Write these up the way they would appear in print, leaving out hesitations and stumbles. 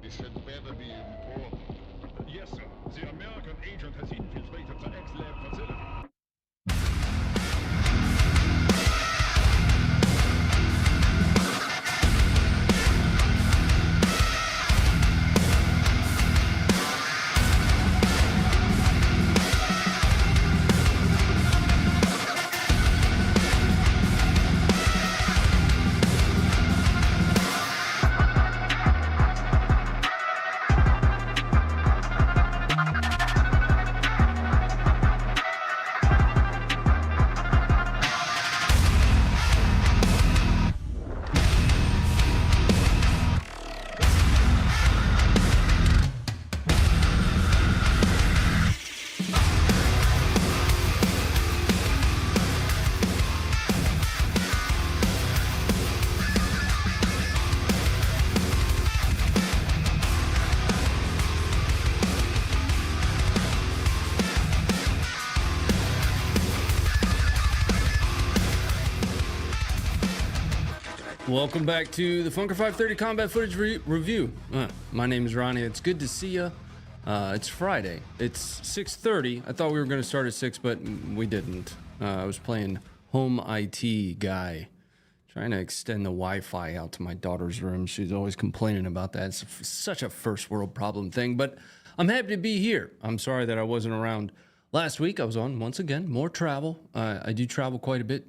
This had better be important. Yes, sir. The American agent has infiltrated the X-Lab facility. Welcome back to the Funker 530 Combat Footage Review. My name is Ronnie. It's good to see you. It's Friday. It's 6:30. I thought we were going to start at 6, but we didn't. I was playing home IT guy, trying to extend the Wi-Fi out to my daughter's room. She's always complaining about that. It's such a first world problem thing, but I'm happy to be here. I'm sorry that I wasn't around last week. I was on, once again, more travel. I do travel quite a bit,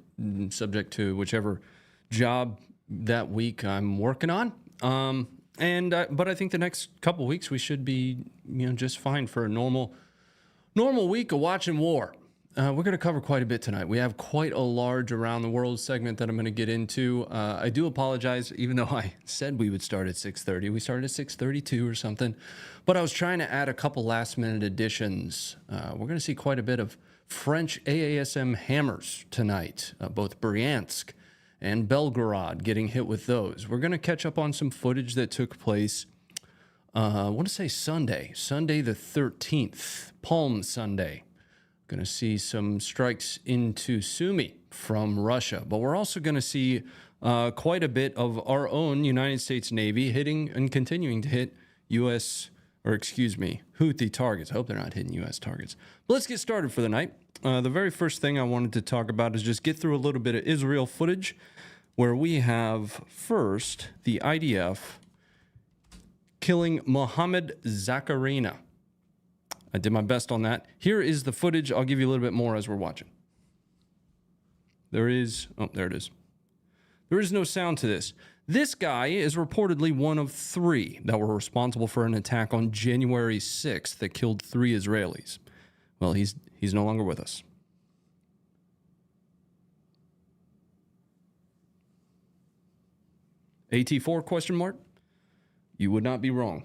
subject to whichever job that week I'm working on. But I think the next couple weeks we should be, just fine for a normal week of watching war. We're going to cover quite a bit tonight. We have quite a large around the world segment that I'm going to get into. I do apologize, even though I said we would start at 6:30. We started at 6:32 or something, but I was trying to add a couple last minute additions. We're going to see quite a bit of French AASM hammers tonight, both Bryansk and Belgorod getting hit with those. We're going to catch up on some footage that took place, I want to say Sunday the 13th, Palm Sunday. Going to see some strikes into Sumy from Russia, but we're also going to see quite a bit of our own United States Navy hitting and continuing to hit Houthi targets. I hope they're not hitting U.S. targets. But let's get started for the night. The very first thing I wanted to talk about is just get through a little bit of Israel footage, where we have first the IDF killing Mohammed Zakarina. I did my best on that. Here is the footage. I'll give you a little bit more as we're watching. There it is. There is no sound to this. This guy is reportedly one of 3 that were responsible for an attack on January 6th that killed 3 Israelis. Well, he's no longer with us. AT4 question mark? You would not be wrong.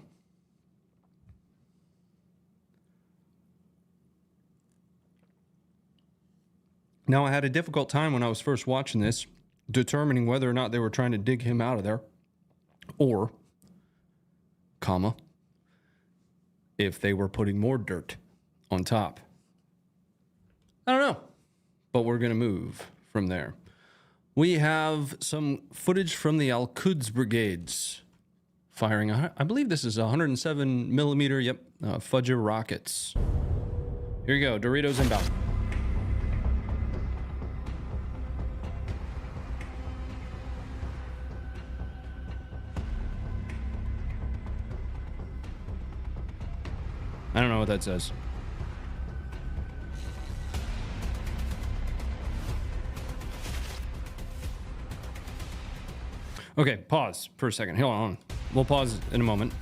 Now, I had a difficult time when I was first watching this, determining whether or not they were trying to dig him out of there, or, if they were putting more dirt on top. I don't know, but we're going to move from there. We have some footage from the Al-Quds brigades firing, I believe this is 107 millimeter, Fudger rockets. Here you go, Doritos inbound. I don't know what that says. Okay, pause for a second. Hold on. We'll pause in a moment.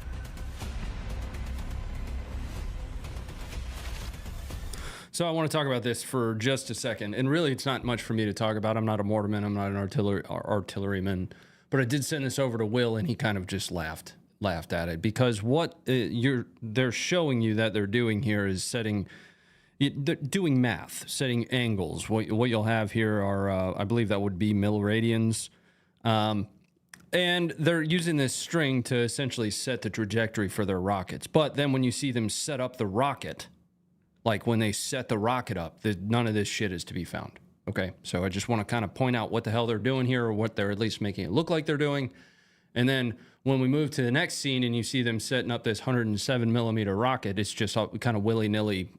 So I want to talk about this for just a second. And really, it's not much for me to talk about. I'm not a mortarman. I'm not an artilleryman. But I did send this over to Will, and he kind of just laughed at it. Because what they're showing you that they're doing here is they're doing math, setting angles. What you'll have here are, I believe that would be milliradians. And they're using this string to essentially set the trajectory for their rockets. But then when you see them set up the rocket, like when they set the rocket up, none of this shit is to be found. Okay, so I just want to kind of point out what the hell they're doing here, or what they're at least making it look like they're doing. And then when we move to the next scene and you see them setting up this 107 millimeter rocket, it's just kind of willy-nilly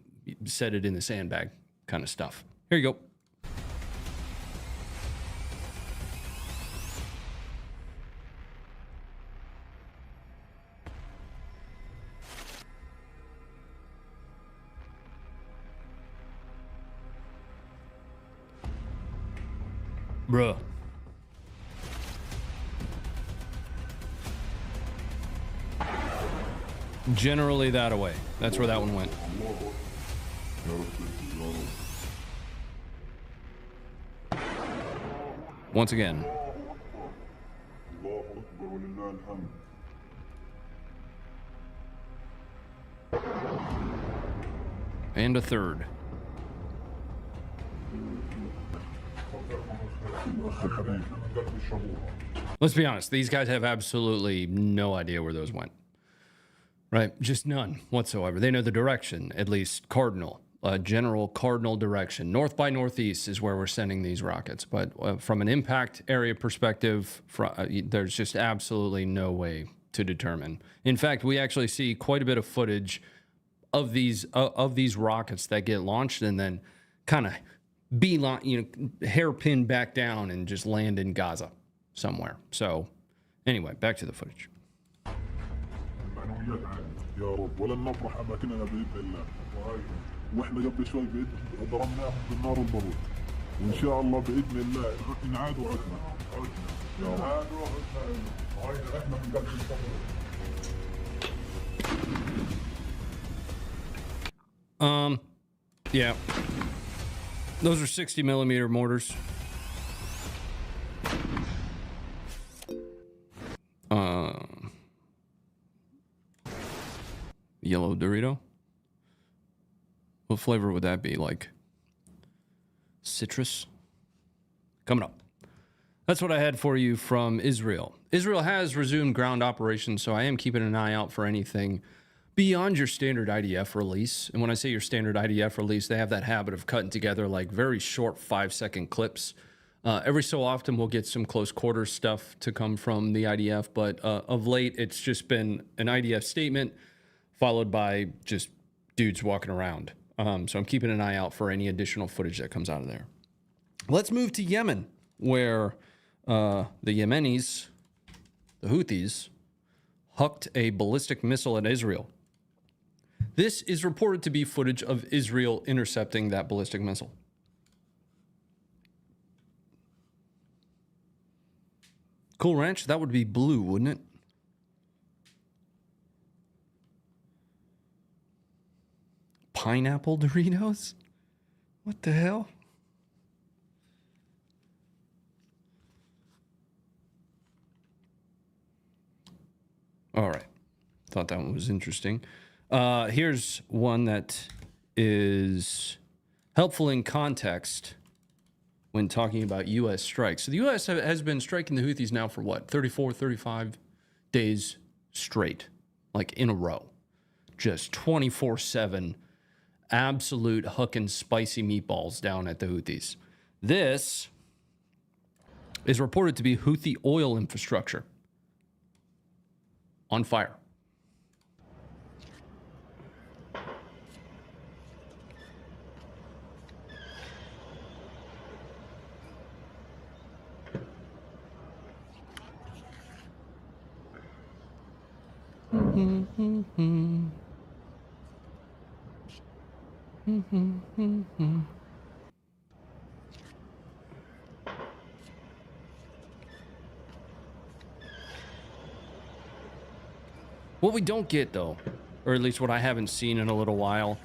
set it in the sandbag kind of stuff. Here you go. Bruh. Generally that away. That's where that one went. Once again. And a third. Let's be honest, these guys have absolutely no idea where those went. Right? Just none whatsoever. They know the direction, at least cardinal, general cardinal direction. North by northeast is where we're sending these rockets. But from an impact area perspective, there's just absolutely no way to determine. In fact, we actually see quite a bit of footage of these rockets that get launched and then kind of hairpin back down and just land in Gaza somewhere. So anyway, back to the footage. يا رب ولن نطرح اماكننا باذن الله واحنا قبل شوي ضربناهم بالنار والبارود وان شاء الله باذن الله ان عادوا عدنا يا رب عادوا عدنا احنا من قلب الصبر. Yeah. Those are 60 millimeter mortars. Yellow Dorito. What flavor would that be? Like citrus? Coming up. That's what I had for you from Israel. Israel has resumed ground operations, so I am keeping an eye out for anything beyond your standard IDF release. And when I say your standard IDF release, they have that habit of cutting together like very short 5-second clips. Every so often we'll get some close quarters stuff to come from the IDF, but of late it's just been an IDF statement followed by just dudes walking around. So I'm keeping an eye out for any additional footage that comes out of there. Let's move to Yemen, where the Yemenis, the Houthis, hucked a ballistic missile at Israel. This is reported to be footage of Israel intercepting that ballistic missile. Cool Ranch, that would be blue, wouldn't it? Pineapple Doritos? What the hell? All right. Thought that one was interesting. Here's one that is helpful in context when talking about U.S. strikes. So the U.S. has been striking the Houthis now for what? 34, 35 days straight, like in a row. Just 24/7, absolute hooking spicy meatballs down at the Houthis. This is reported to be Houthi oil infrastructure on fire. What we don't get, though, or at least what I haven't seen in a little while,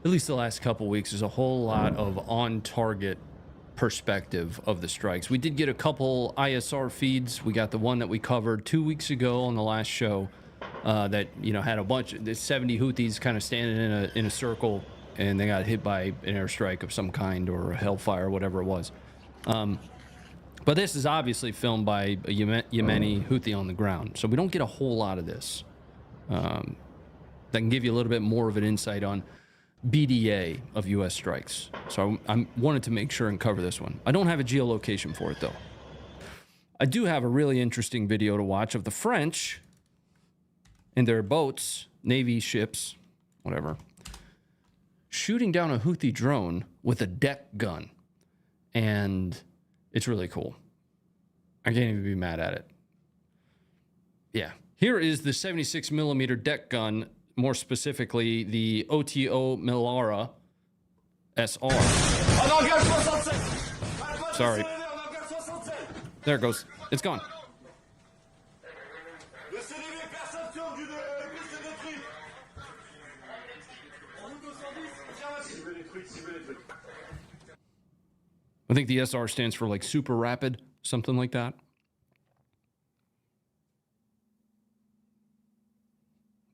at least the last couple weeks, is a whole lot of on-target perspective of the strikes. We did get a couple ISR feeds. We got the one that we covered 2 weeks ago on the last show that, you know, had a bunch of the 70 Houthis kind of standing in a circle, and they got hit by an airstrike of some kind or a hellfire, whatever it was. But this is obviously filmed by a Yemeni Houthi on the ground, so we don't get a whole lot of this. That can give you a little bit more of an insight on BDA of U.S. strikes. So I wanted to make sure and cover this one. I don't have a geolocation for it, though. I do have a really interesting video to watch of the French in their boats, Navy ships, whatever, shooting down a Houthi drone with a deck gun. And it's really cool. I can't even be mad at it. Yeah. Here is the 76 millimeter deck gun, more specifically the OTO Melara SR. Sorry. There it goes. It's gone. I think the SR stands for like super rapid, something like that.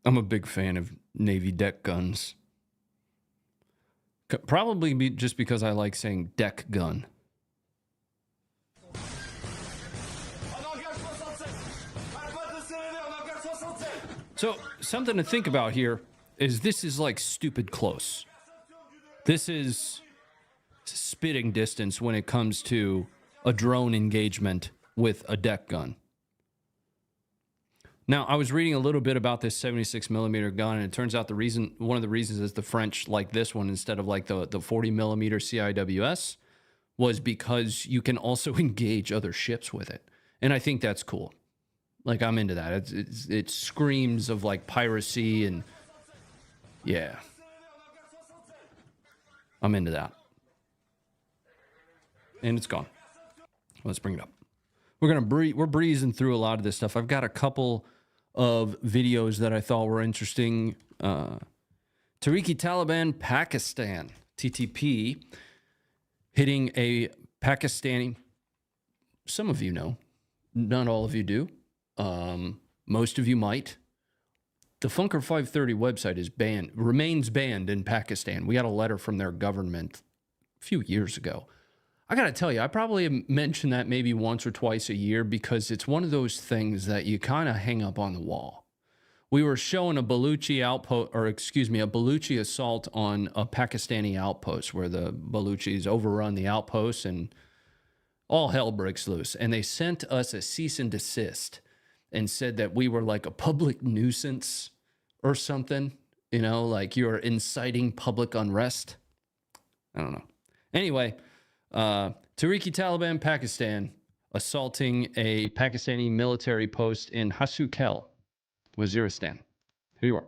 I'm a big fan of Navy deck guns. Probably just because I like saying deck gun. So, something to think about here is this is like stupid close. This is spitting distance when it comes to a drone engagement with a deck gun. Now, I was reading a little bit about this 76 millimeter gun, and it turns out one of the reasons is the French like this one instead of like the 40 millimeter CIWS was because you can also engage other ships with it. And I think that's cool. Like, I'm into that. It screams of like piracy and yeah. I'm into that. And it's gone. Let's bring it up. We're breezing through a lot of this stuff. I've got a couple of videos that I thought were interesting. Tehrik-i-Taliban Pakistan, TTP, hitting a Pakistani. Some of you know, not all of you do. Most of you might. The Funker 530 website is remains banned in Pakistan. We got a letter from their government a few years ago. I got to tell you, I probably mention that maybe once or twice a year because it's one of those things that you kind of hang up on the wall. We were showing a Baluchi assault on a Pakistani outpost where the Baluchis overrun the outpost and all hell breaks loose. And they sent us a cease and desist and said that we were like a public nuisance or something, you know, like you're inciting public unrest. I don't know. Anyway, Tehrik-i-Taliban Pakistan assaulting a Pakistani military post in Hasukel, Waziristan. Here you are.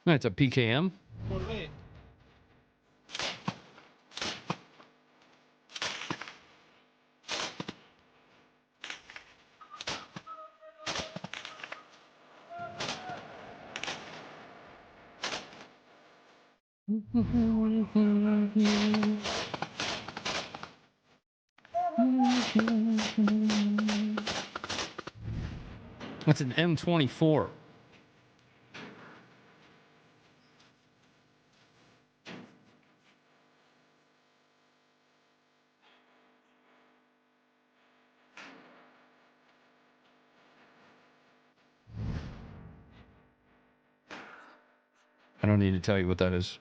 That's a PKM. That's an M24. I don't need to tell you what that is.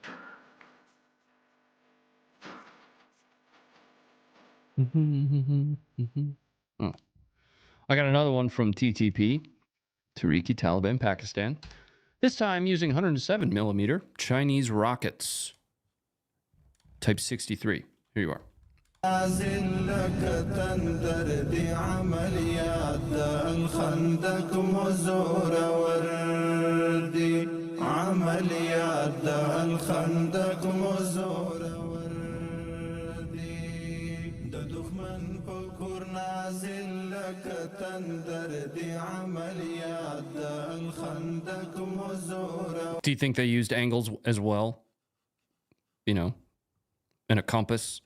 Oh. I got another one from TTP, Tehrik-i-Taliban Pakistan. This time using 107 millimeter Chinese rockets. Type 63. Here you are. Do you think they used angles as well? You know, and a compass?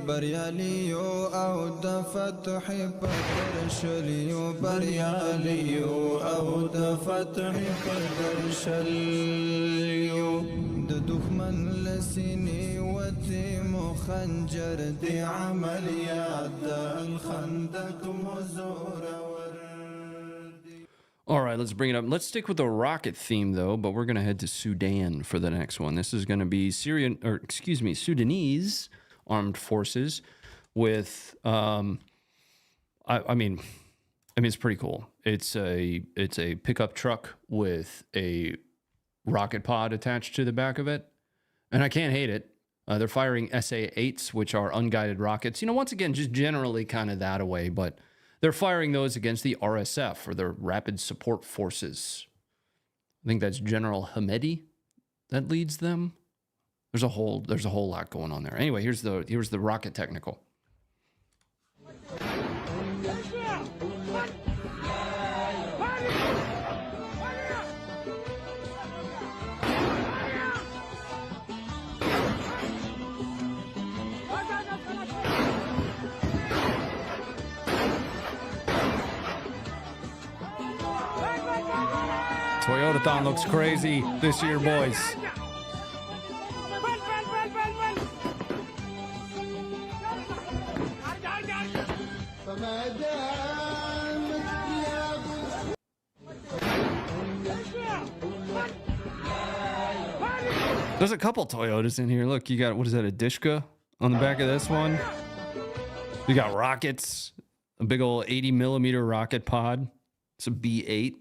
برياليو أو دفتحي بدرشليو برياليو أو دفتحي بدرشليو د دښمن لسینې وتې مو خنجر دی عملیات د الخندق مزورور. All right, let's bring it up. Let's stick with the rocket theme, though, but we're going to head to Sudan for the next one. This is going to be Sudanese armed forces with, I mean, it's pretty cool. It's a pickup truck with a rocket pod attached to the back of it, and I can't hate it. They're firing SA-8s, which are unguided rockets. You know, once again, just generally kind of that away, but they're firing those against the RSF, or their Rapid Support Forces. I think that's General Hamedi that leads them. There's a whole lot going on there. Anyway, here's the rocket technical. Toyotathon looks crazy this year, boys. There's a couple Toyotas in here. Look, you got, what is that, a Dishka on the back of this one? You got rockets, a big old 80 millimeter rocket pod. It's a B-8.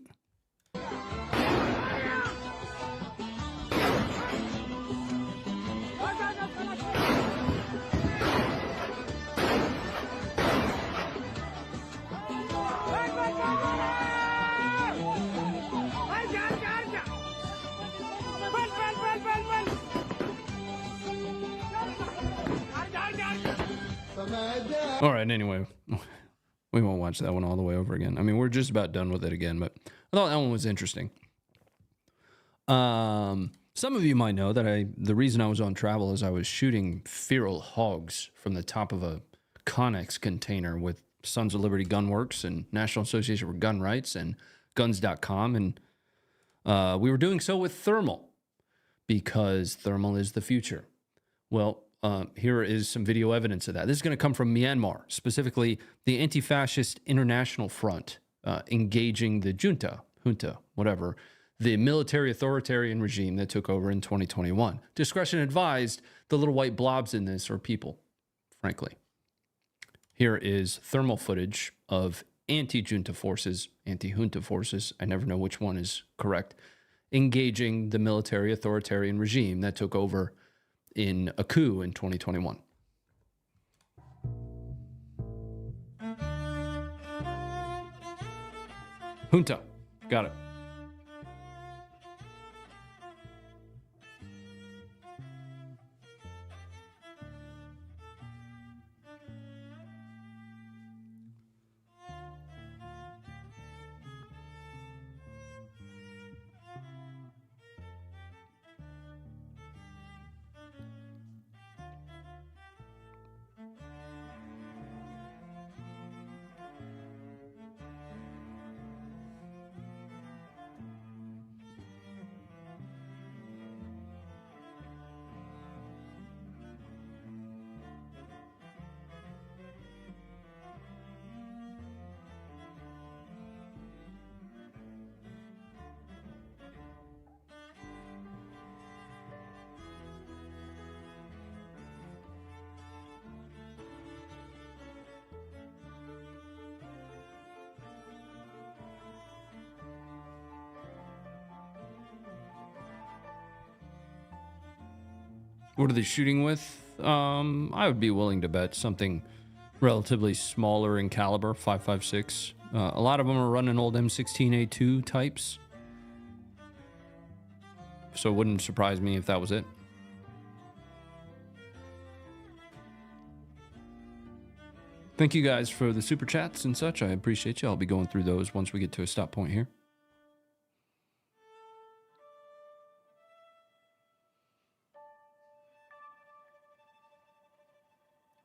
All right, anyway, we won't watch that one all the way over again. I mean, we're just about done with it again, but I thought that one was interesting. Some of you might know that the reason I was on travel is I was shooting feral hogs from the top of a Connex container with Sons of Liberty Gunworks and National Association for Gun Rights and Guns.com, and we were doing so with thermal because thermal is the future. Well, here is some video evidence of that. This is going to come from Myanmar, specifically the Anti-Fascist International Front, engaging the junta, whatever, the military authoritarian regime that took over in 2021. Discretion advised. The little white blobs in this are people, frankly. Here is thermal footage of anti-junta forces, anti-junta forces, I never know which one is correct, engaging the military authoritarian regime that took over in a coup in 2021. Junta. Got it. What are they shooting with? I would be willing to bet something relatively smaller in caliber, 5.56. A lot of them are running old M16A2 types. So it wouldn't surprise me if that was it. Thank you guys for the super chats and such. I appreciate you. I'll be going through those once we get to a stop point here.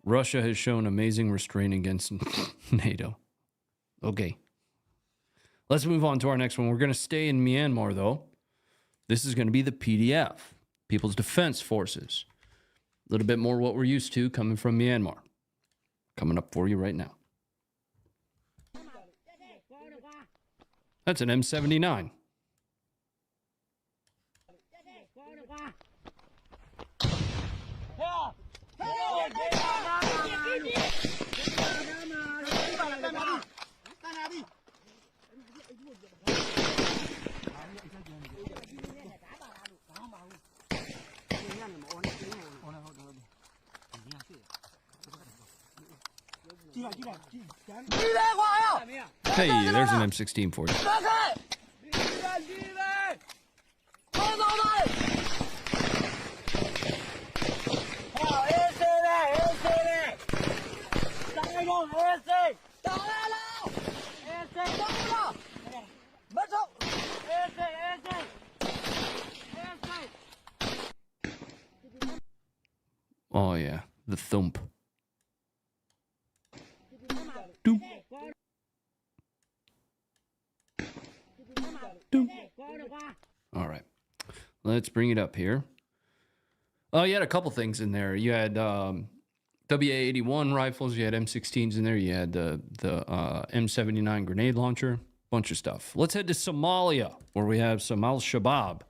Russia has shown amazing restraint against NATO. Okay. Let's move on to our next one. We're going to stay in Myanmar, though. This is going to be the PDF. People's Defense Forces. A little bit more what we're used to coming from Myanmar. Coming up for you right now. That's an M79. Hey, there's an M16 for you. Oh yeah, the thump. Doop. Doop. All right, let's bring it up here. Oh, you had a couple things in there. You had WA-81 rifles. You had M16s in there. You had the M79 grenade launcher. Bunch of stuff. Let's head to Somalia, where we have some Al-Shabaab,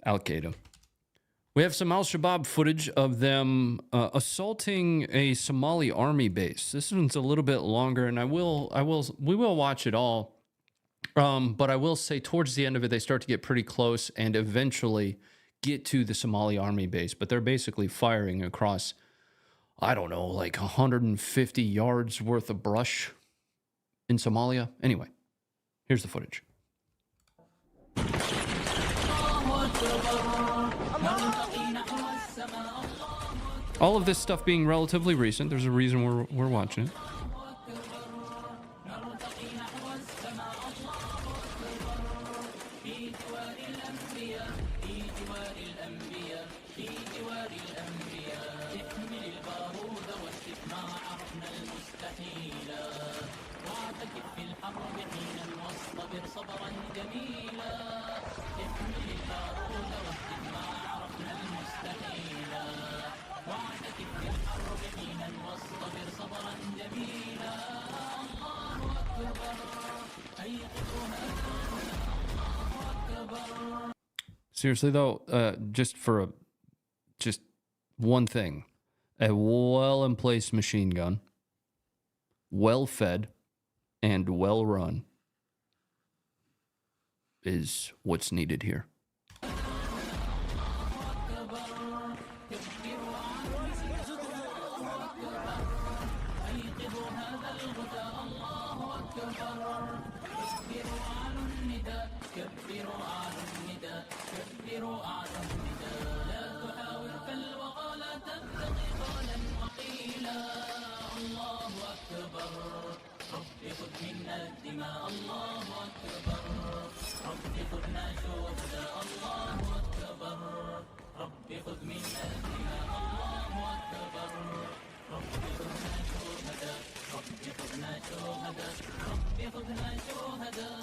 Al-Qaeda. We have some Al-Shabaab footage of them assaulting a Somali army base. This one's a little bit longer, and we will watch it all. But I will say towards the end of it, they start to get pretty close and eventually get to the Somali army base. But they're basically firing across, I don't know, like 150 yards worth of brush in Somalia. Anyway, here's the footage. All of this stuff being relatively recent. There's a reason we're watching it. Seriously though, just one thing, a well-in-place machine gun, well-fed, and well-run is what's needed here.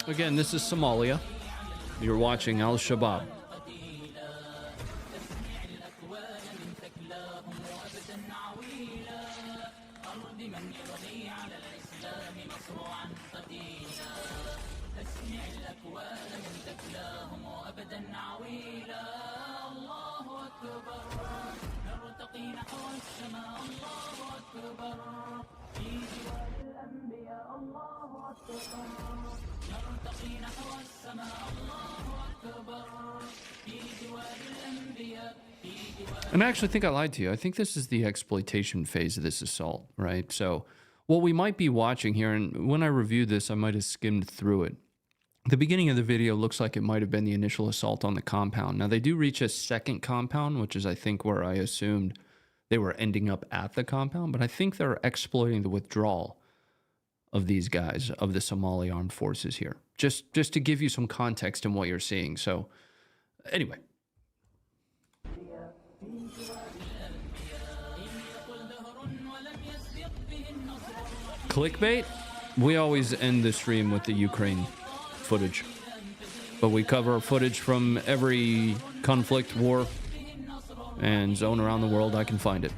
Again, this is Somalia. You're watching Al-Shabaab. And I actually think I lied to you. I think this is the exploitation phase of this assault, right? So what we might be watching here, and when I reviewed this, I might have skimmed through it. The beginning of the video looks like it might have been the initial assault on the compound. Now, they do reach a second compound, which is, I think, where I assumed they were ending up at the compound. But I think they're exploiting the withdrawal of these guys, of the Somali armed forces here. Just to give you some context in what you're seeing. So, anyway. Clickbait? We always end the stream with the Ukraine footage. But we cover footage from every conflict, war, and zone around the world, I can find it.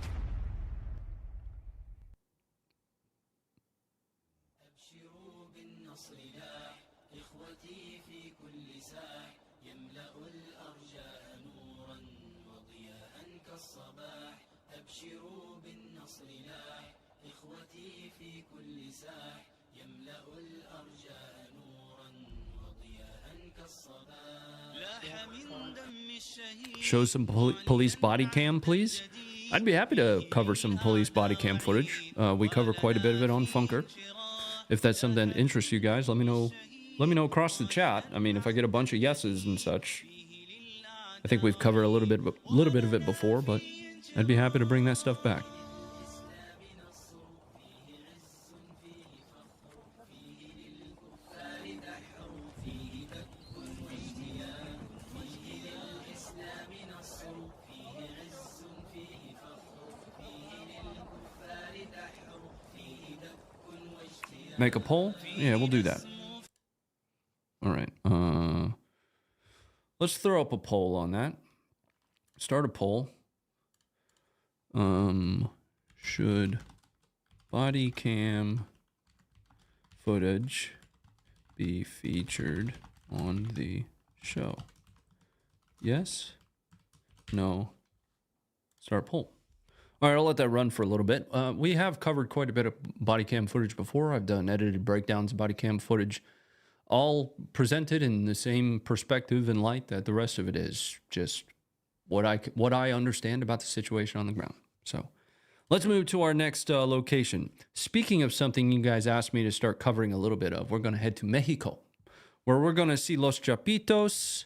Show some police body cam, please. I'd be happy to cover some police body cam footage. We cover quite a bit of it on Funker. If that's something that interests you guys, let me know. Let me know across the chat. I mean, if I get a bunch of yeses and such, I think we've covered a little bit of it before, but I'd be happy to bring that stuff back. Make a poll? Yeah, we'll do that. All right. Let's throw up a poll on that. Start a poll. Should body cam footage be featured on the show? Yes? No? Start poll. All right, I'll let that run for a little bit. We have covered quite a bit of body cam footage before. I've done edited breakdowns of body cam footage, all presented in the same perspective and light that the rest of it is. Just what I understand about the situation on the ground. So let's move to our next location. Speaking of something you guys asked me to start covering a little bit of, we're going to head to Mexico, where we're going to see Los Chapitos,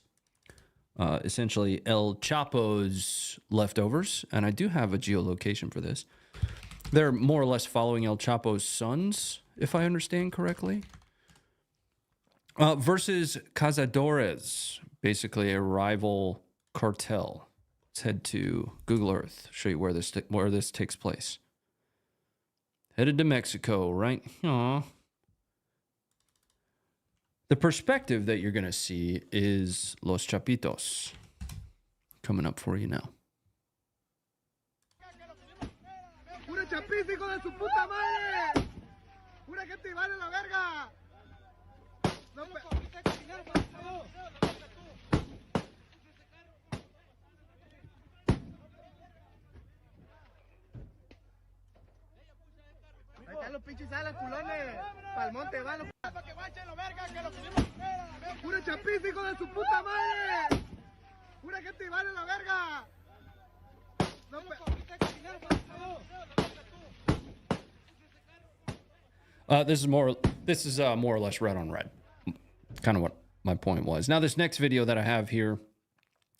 essentially El Chapo's leftovers, and I do have a geolocation for this. They're more or less following El Chapo's sons, if I understand correctly. Versus Cazadores, basically a rival cartel. Let's head to Google Earth, show you where this takes place. Headed to Mexico, right? Aww. The perspective that you're going to see is Los Chapitos. Coming up for you now. ¡Pura chapita, hijo de su puta madre! ¡Pura que te vale la verga! Ahí están los pinches alas, culones. Pa'l monte van los... ¡Para que guachen la verga, que lo queremos! ¡Pura chapita, hijo de su puta madre! ¡Pura que te vale la verga! This is more or less red on red. Kind of what my point was. Now, this next video that I have here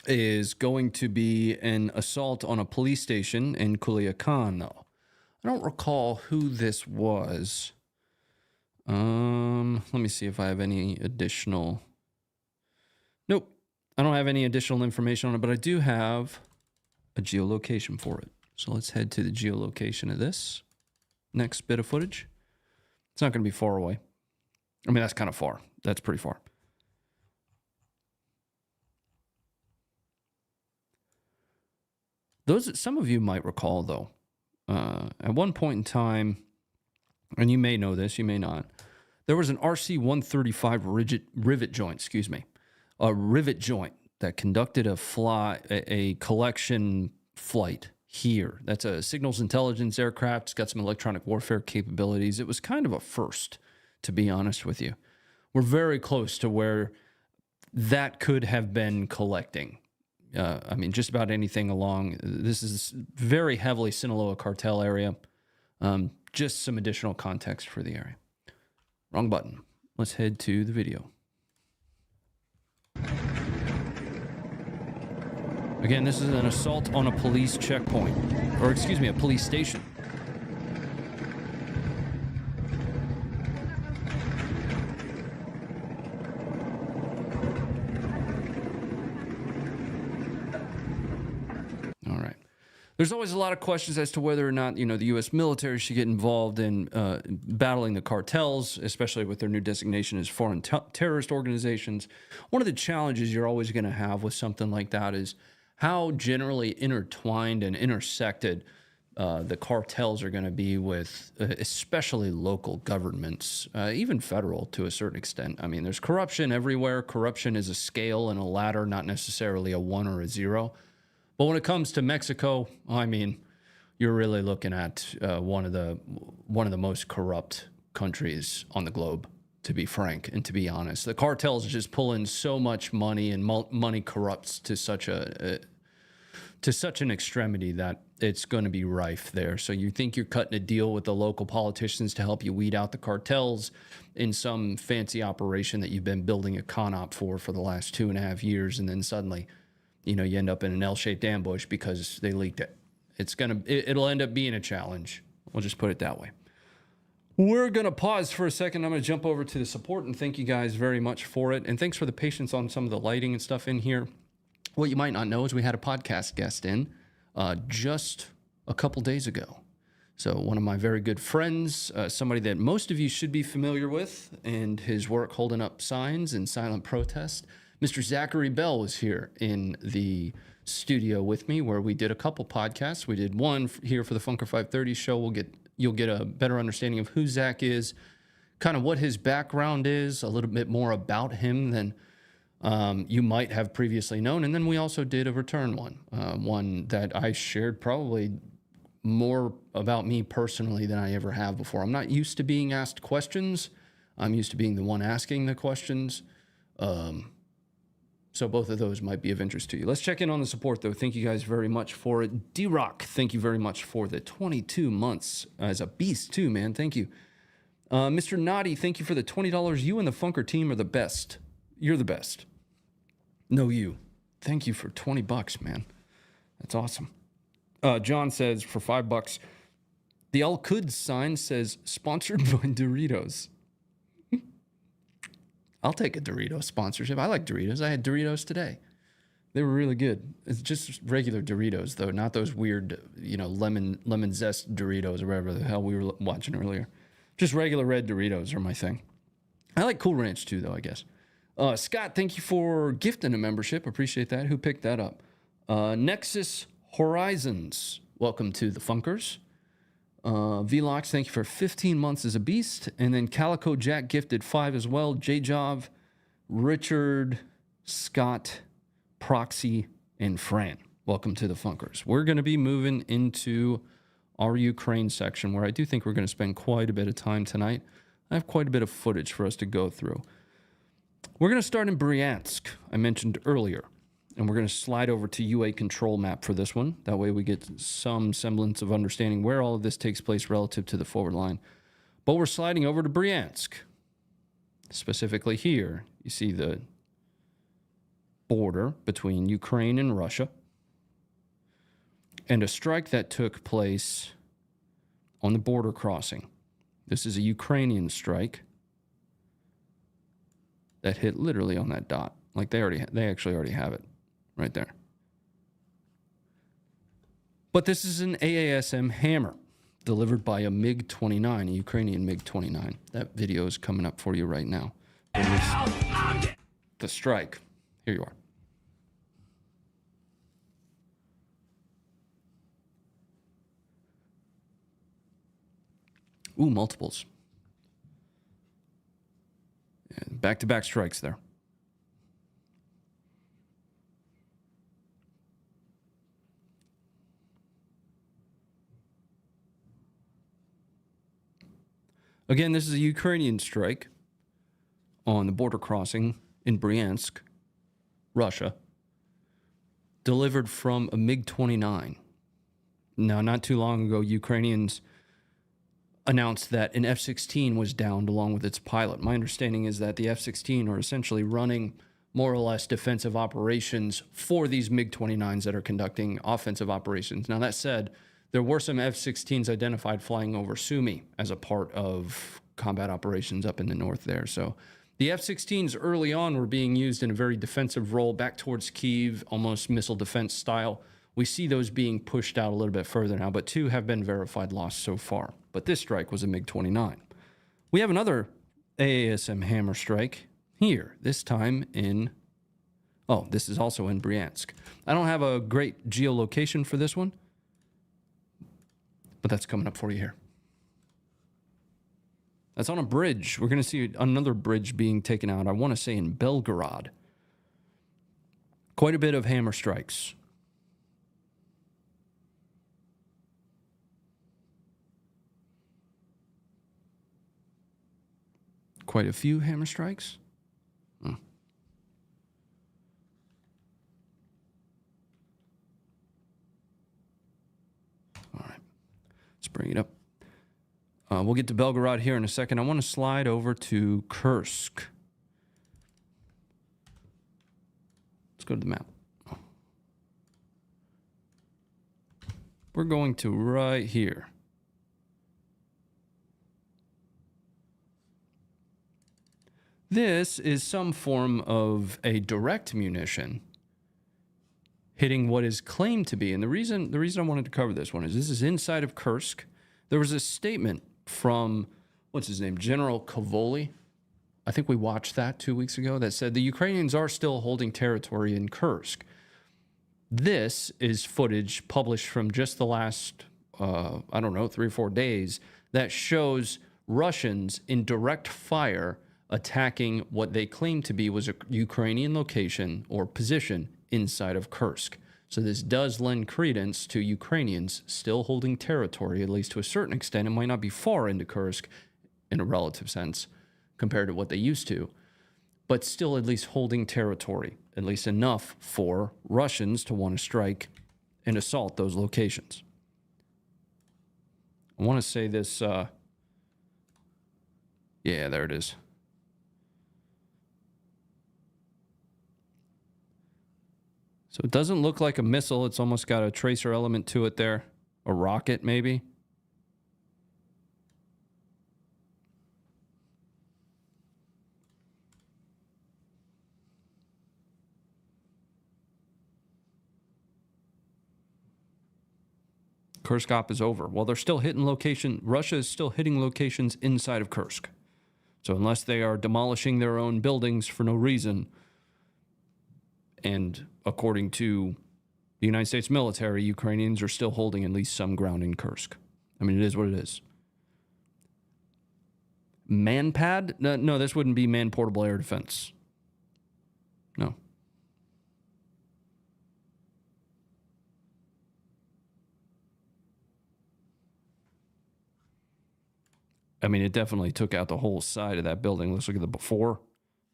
is going to be an assault on a police station in Culiacan, though. I don't recall who this was. Let me see if I have any additional... Nope. I don't have any additional information on it, but I do have a geolocation for it. So let's head to the geolocation of this next bit of footage. It's not going to be far away. I mean, that's kind of far. That's pretty far. Some of you might recall, though, at one point in time, and you may know this, you may not, there was an RC-135 rivet joint, a rivet joint that conducted a collection flight here. That's a signals intelligence aircraft. It's got some electronic warfare capabilities. It was kind of a first, to be honest with you. We're very close to where that could have been collecting. I mean, just about anything along. This is very heavily Sinaloa cartel area. Just some additional context for the area. Wrong button. Let's head to the video. Again, this is an assault on a police checkpoint. Or, excuse me, a police station. There's always a lot of questions as to whether or not, the U.S. military should get involved in battling the cartels, especially with their new designation as foreign terrorist organizations. One of the challenges you're always going to have with something like that is how generally intertwined and intersected the cartels are going to be with especially local governments, even federal to a certain extent. I mean, there's corruption everywhere. Corruption is a scale and a ladder, not necessarily a 1 or a 0. But when it comes to Mexico, I mean, you're really looking at one of the most corrupt countries on the globe, to be frank and to be honest. The cartels just pull in so much money, and money corrupts to such an extremity that it's going to be rife there. So you think you're cutting a deal with the local politicians to help you weed out the cartels in some fancy operation that you've been building a con op for the last 2.5 years, and then suddenly, you end up in an L-shaped ambush because they leaked it. It'll end up being a challenge. We'll just put it that way. We're going to pause for a second. I'm going to jump over to the support and thank you guys very much for it. And thanks for the patience on some of the lighting and stuff in here. What you might not know is we had a podcast guest in just a couple days ago. So one of my very good friends, somebody that most of you should be familiar with, and his work holding up signs and silent protest, Mr. Zachary Bell was here in the studio with me, where we did a couple podcasts. We did one here for the Funker 530 show. You'll get a better understanding of who Zach is, kind of what his background is, a little bit more about him than you might have previously known. And then we also did a return one that I shared probably more about me personally than I ever have before. I'm not used to being asked questions. I'm used to being the one asking the questions. So both of those might be of interest to you. Let's check in on the support, though. Thank you guys very much for it. D-Rock, thank you very much for the 22 months as a beast, too, man. Thank you. Mr. Naughty, thank you for the $20. You and the Funker team are the best. You're the best. No, you. Thank you for $20, man. That's awesome. John says, for $5, the Al-Quds sign says, sponsored by Doritos. I'll take a Dorito sponsorship. I like Doritos. I had Doritos today. They were really good. It's just regular Doritos, though, not those weird, lemon zest Doritos or whatever the hell we were watching earlier. Just regular red Doritos are my thing. I like Cool Ranch, too, though, I guess. Scott, thank you for gifting a membership. Appreciate that. Who picked that up? Nexus Horizons, welcome to the Funkers. Vlox, thank you for 15 months as a beast. And then Calico Jack gifted 5 as well. J-Jov, Richard, Scott, Proxy, and Fran. Welcome to the Funkers. We're going to be moving into our Ukraine section, where I do think we're going to spend quite a bit of time tonight. I have quite a bit of footage for us to go through. We're going to start in Bryansk, I mentioned earlier. And we're going to slide over to UA control map for this one. That way we get some semblance of understanding where all of this takes place relative to the forward line. But we're sliding over to Bryansk. Specifically here, you see the border between Ukraine and Russia. And a strike that took place on the border crossing. This is a Ukrainian strike that hit literally on that dot. Like they actually already have it. Right there. But this is an AASM hammer delivered by a MiG-29, a Ukrainian MiG-29. That video is coming up for you right now. The strike. Here you are. Ooh, multiples. Back-to-back strikes there. Again, this is a Ukrainian strike on the border crossing in Bryansk, Russia, delivered from a MiG-29. Now, not too long ago, Ukrainians announced that an F-16 was downed along with its pilot. My understanding is that the F-16 are essentially running more or less defensive operations for these MiG-29s that are conducting offensive operations. Now, that said, there were some F-16s identified flying over Sumy as a part of combat operations up in the north there. So the F-16s early on were being used in a very defensive role back towards Kyiv, almost missile defense style, We see those being pushed out a little bit further now, but 2 have been verified lost so far. But this strike was a MiG-29. We have another AASM hammer strike here, this time in, oh, this is also in Bryansk. I don't have a great geolocation for this one, but that's coming up for you here. That's on a bridge. We're going to see another bridge being taken out, I want to say in Belgorod. Quite a bit of hammer strikes. Quite a few hammer strikes. All right. Let's bring it up. We'll get to Belgorod here in a second. I want to slide over to Kursk. Let's go to the map. We're going to right here. This is some form of a direct munition hitting what is claimed to be, and the reason I wanted to cover this one is this is inside of Kursk. There was a statement from, what's his name, General Kovoli. I think we watched that 2 weeks ago, that said the Ukrainians are still holding territory in Kursk. This is footage published from just the last, 3 or 4 days that shows Russians in direct fire attacking what they claim to be was a Ukrainian location or position inside of Kursk. So this does lend credence to Ukrainians still holding territory, at least to a certain extent. It might not be far into Kursk in a relative sense compared to what they used to, but still at least holding territory, at least enough for Russians to want to strike and assault those locations. I want to say this, yeah, there it is. So it doesn't look like a missile. It's almost got a tracer element to it there. A rocket, maybe. Kursk op is over. Well, they're still hitting Russia is still hitting locations inside of Kursk. So unless they are demolishing their own buildings for no reason, and according to the United States military, Ukrainians are still holding at least some ground in Kursk. I mean, it is what it is. Manpad? No, this wouldn't be man-portable air defense. No. I mean, it definitely took out the whole side of that building. Let's look at the before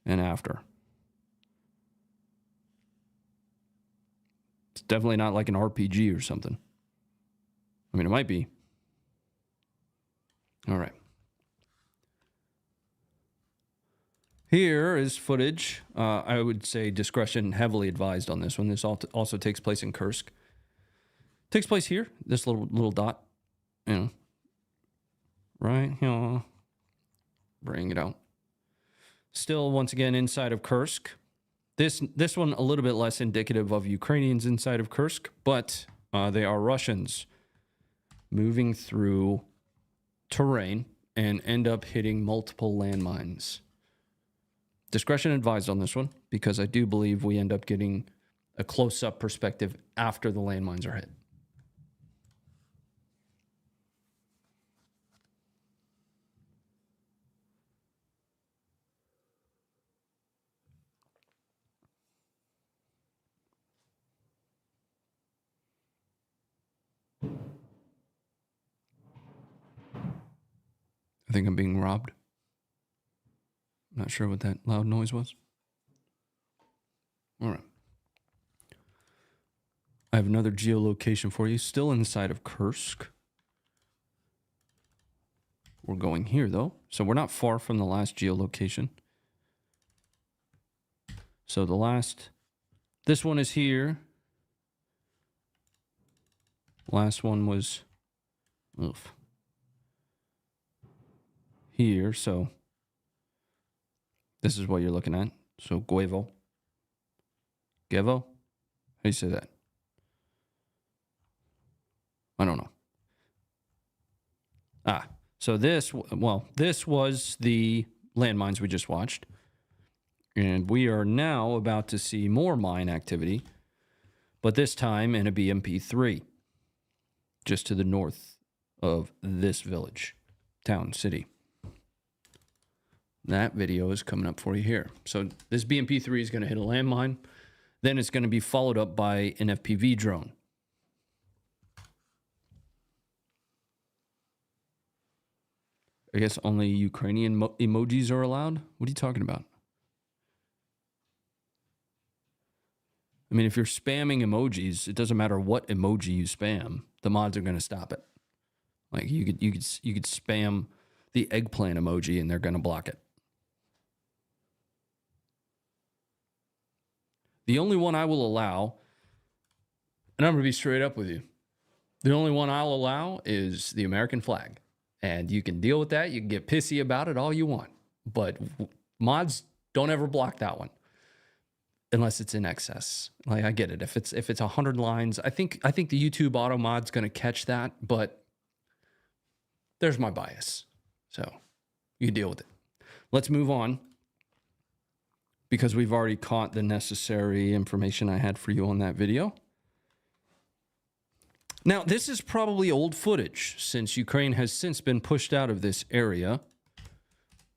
and after. It's definitely not like an RPG or something. I mean, it might be. All right. Here is footage. I would say discretion heavily advised on this one. This also takes place in Kursk. Takes place here. This little dot. You know. Right here. Bring it out. Still, once again, inside of Kursk. This one a little bit less indicative of Ukrainians inside of Kursk, but they are Russians moving through terrain and end up hitting multiple landmines. Discretion advised on this one, because I do believe we end up getting a close-up perspective after the landmines are hit. I think I'm being robbed. Not sure what that loud noise was. All right. I have another geolocation for you, still inside of Kursk. We're going here, though. So we're not far from the last geolocation. So this one is here. Last one was, here, so this is what you're looking at. So Gevo. How do you say that? I don't know. So this was the landmines we just watched. And we are now about to see more mine activity, but this time in a BMP-3, just to the north of this village, town, city. That video is coming up for you here. So this BMP-3 is going to hit a landmine. Then it's going to be followed up by an FPV drone. I guess only Ukrainian emojis are allowed? What are you talking about? I mean, if you're spamming emojis, it doesn't matter what emoji you spam. The mods are going to stop it. Like you could spam the eggplant emoji and they're going to block it. The only one I will allow, and I'm going to be straight up with you, the only one I'll allow is the American flag. And you can deal with that. You can get pissy about it all you want. But mods, don't ever block that one. Unless it's in excess. Like, I get it. If it's 100 lines, I think the YouTube auto mod's going to catch that, but there's my bias. So you deal with it. Let's move on, because we've already caught the necessary information I had for you on that video. Now, this is probably old footage, since Ukraine has since been pushed out of this area.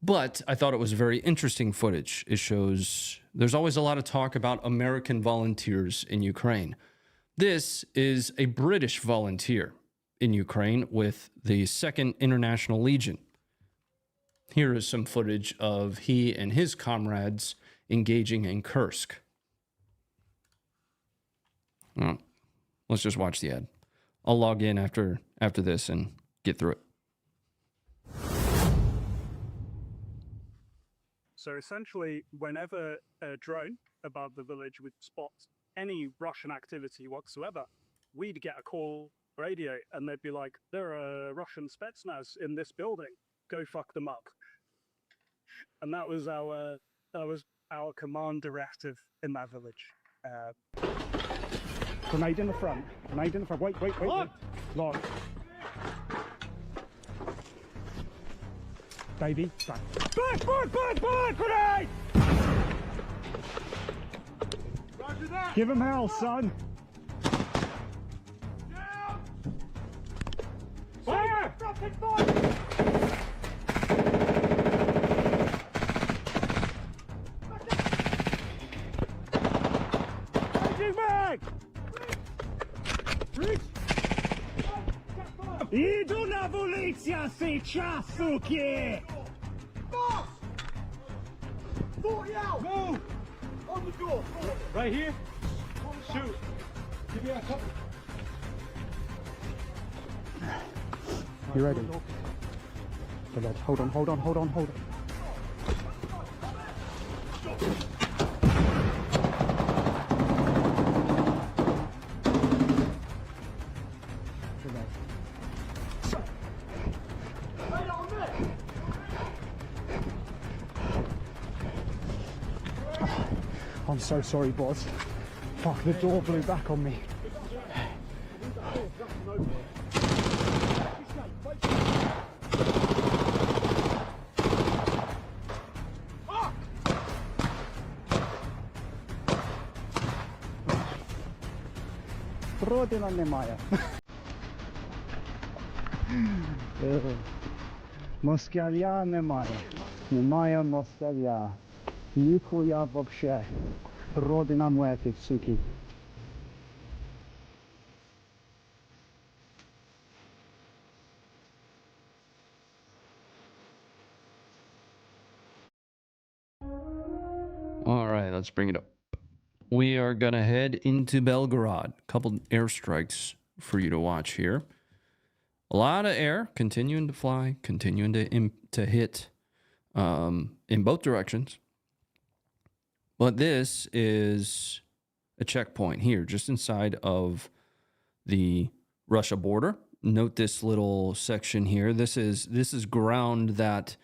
But I thought it was very interesting footage. It shows there's always a lot of talk about American volunteers in Ukraine. This is a British volunteer in Ukraine with the 2nd International Legion. Here is some footage of he and his comrades engaging in Kursk. Well, let's just watch the ad. I'll log in after this and get through it. So essentially, whenever a drone above the village would spot any Russian activity whatsoever, we'd get a call radio and they'd be like, there are Russian Spetsnaz in this building, go fuck them up. And that was our command directive in that village. Grenade in the front. Grenade in the front. Wait. Lock. Baby, back. Back! Grenade! Roger that! Give him hell, son! Down! Fire! Changing back! Idu na policja сейчас, suki! Boss! 40 out! Move! On the door! Right here? Shoot! Give me a couple. You ready? Hold on. I'm so sorry, boss. Fuck, the door blew back on me. Родина немає. Москаля немає. Немає москаля. Ніхуя вообще. Родина мертвих, суки. All right, let's bring it up. We are going to head into Belgorod. A couple airstrikes for you to watch here. A lot of air continuing to fly, continuing to hit in both directions. But this is a checkpoint here, just inside of the Russia border. Note this little section here. This is ground that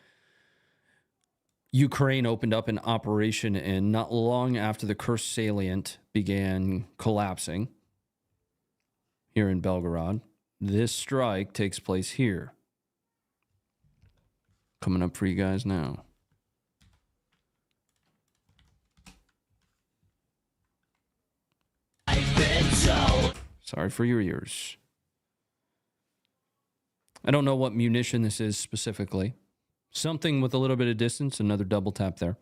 Ukraine opened up an operation in not long after the Kursk salient began collapsing here in Belgorod. this strike takes place here. Coming up for you guys now. Sorry for your ears. I don't know what munition this is specifically. Something with a little bit of distance, another double tap there.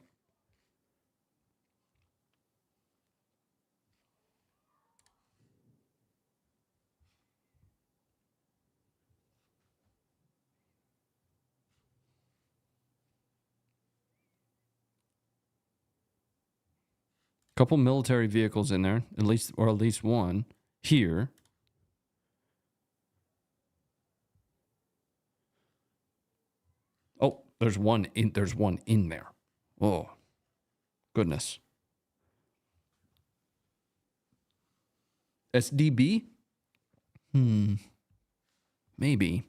Couple military vehicles in there, at least one here. Oh, there's one in there. Oh, goodness. SDB? Maybe.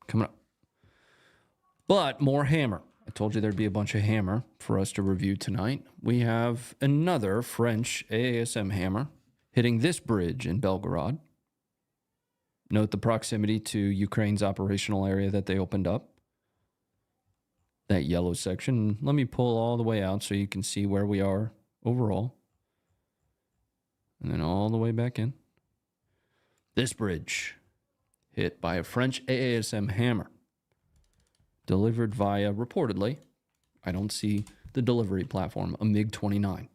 Coming up. But more hammer. I told you there'd be a bunch of hammer for us to review tonight. We have another French AASM hammer hitting this bridge in Belgorod. Note the proximity to Ukraine's operational area that they opened up. That yellow section. Let me pull all the way out so you can see where we are overall. And then all the way back in. This bridge hit by a French AASM hammer. Delivered via, reportedly, I don't see the delivery platform, a MiG-29.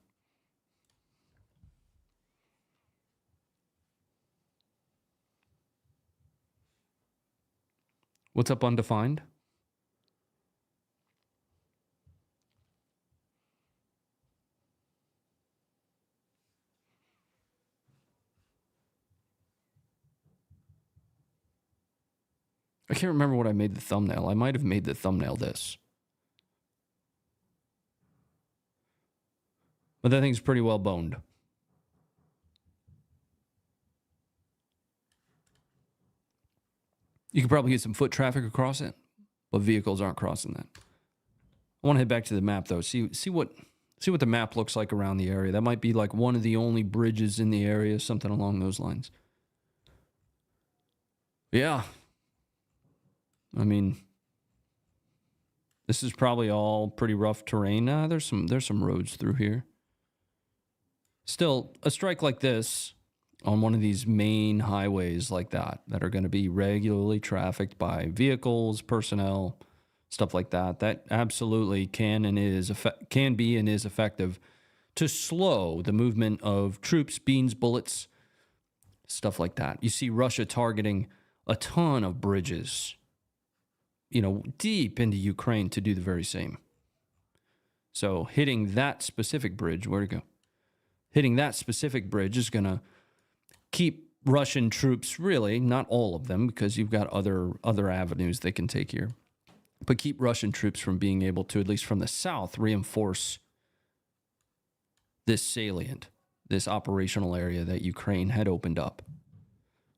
What's up, Undefined? I can't remember what I made the thumbnail. I might have made the thumbnail this. But that thing's pretty well boned. You could probably get some foot traffic across it, but vehicles aren't crossing that. I want to head back to the map, though. See what the map looks like around the area. That might be like one of the only bridges in the area, something along those lines. Yeah. I mean, this is probably all pretty rough terrain. There's some roads through here. Still, a strike like this on one of these main highways like that are going to be regularly trafficked by vehicles, personnel, stuff like that. That absolutely can be and is effective to slow the movement of troops, beans, bullets, stuff like that. You see Russia targeting a ton of bridges, deep into Ukraine to do the very same. So hitting that specific bridge, where'd it go? Hitting that specific bridge is going to keep Russian troops, really, not all of them, because you've got other avenues they can take here, but keep Russian troops from being able to, at least from the south, reinforce this salient, this operational area that Ukraine had opened up.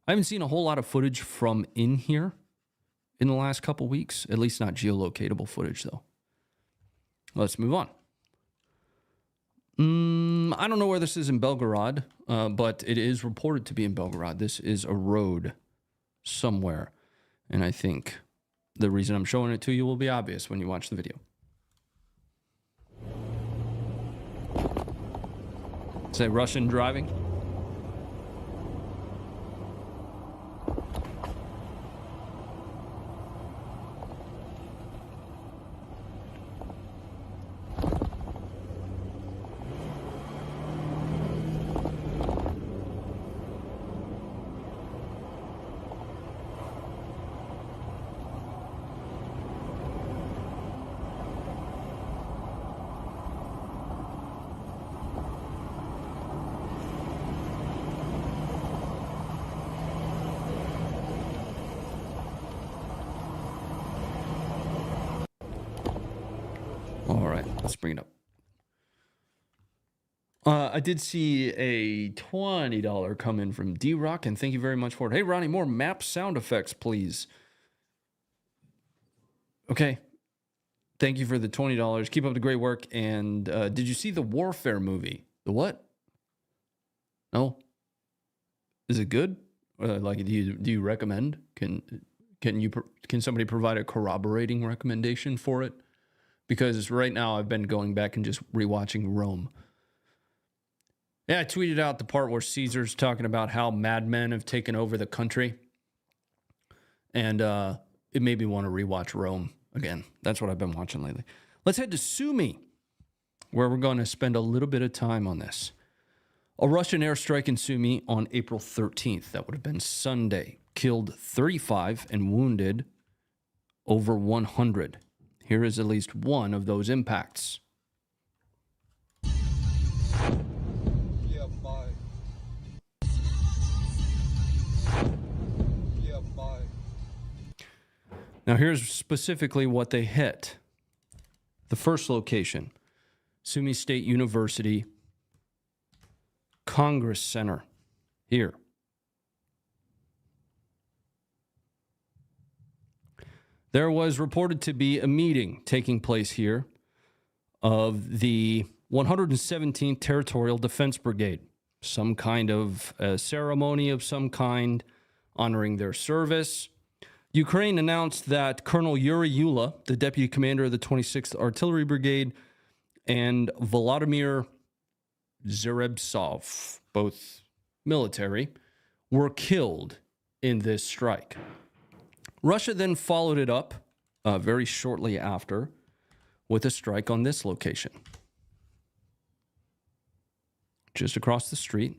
I haven't seen a whole lot of footage from in here in the last couple weeks, at least not geolocatable footage, though. Let's move on. I don't know where this is in Belgorod, but it is reported to be in Belgorod. This is a road somewhere, and I think the reason I'm showing it to you will be obvious when you watch the video. Say Russian driving. All right, let's bring it up. I did see a $20 come in from D-Rock, and thank you very much for it. Hey, Ronnie, more map sound effects, please. Okay. Thank you for the $20. Keep up the great work. And did you see the Warfare movie? The what? No? Is it good? Like, do you recommend? Can somebody provide a corroborating recommendation for it? Because right now I've been going back and just rewatching Rome. Yeah, I tweeted out the part where Caesar's talking about how madmen have taken over the country. And it made me want to rewatch Rome again. That's what I've been watching lately. Let's head to Sumy, where we're going to spend a little bit of time on this. A Russian airstrike in Sumy on April 13th, that would have been Sunday, killed 35 and wounded over 100. Here is at least one of those impacts. Now, here's specifically what they hit. The first location, Sumy State University Congress Center, here. There was reported to be a meeting taking place here of the 117th Territorial Defense Brigade, some kind of a ceremony of some kind honoring their service. Ukraine announced that Colonel Yuri Yula, the deputy commander of the 26th Artillery Brigade, and Volodymyr Zerebsov, both military, were killed in this strike. Russia then followed it up very shortly after with a strike on this location. Just across the street.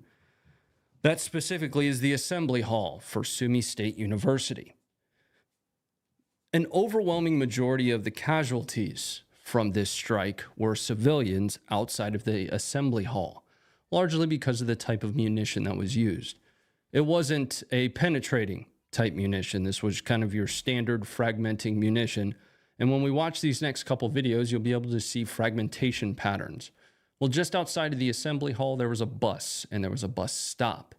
That specifically is the assembly hall for Sumy State University. An overwhelming majority of the casualties from this strike were civilians outside of the assembly hall, largely because of the type of munition that was used. It wasn't a penetrating type munition. This was kind of your standard fragmenting munition. And when we watch these next couple videos, you'll be able to see fragmentation patterns. Well, just outside of the assembly hall, there was a bus, and there was a bus stop.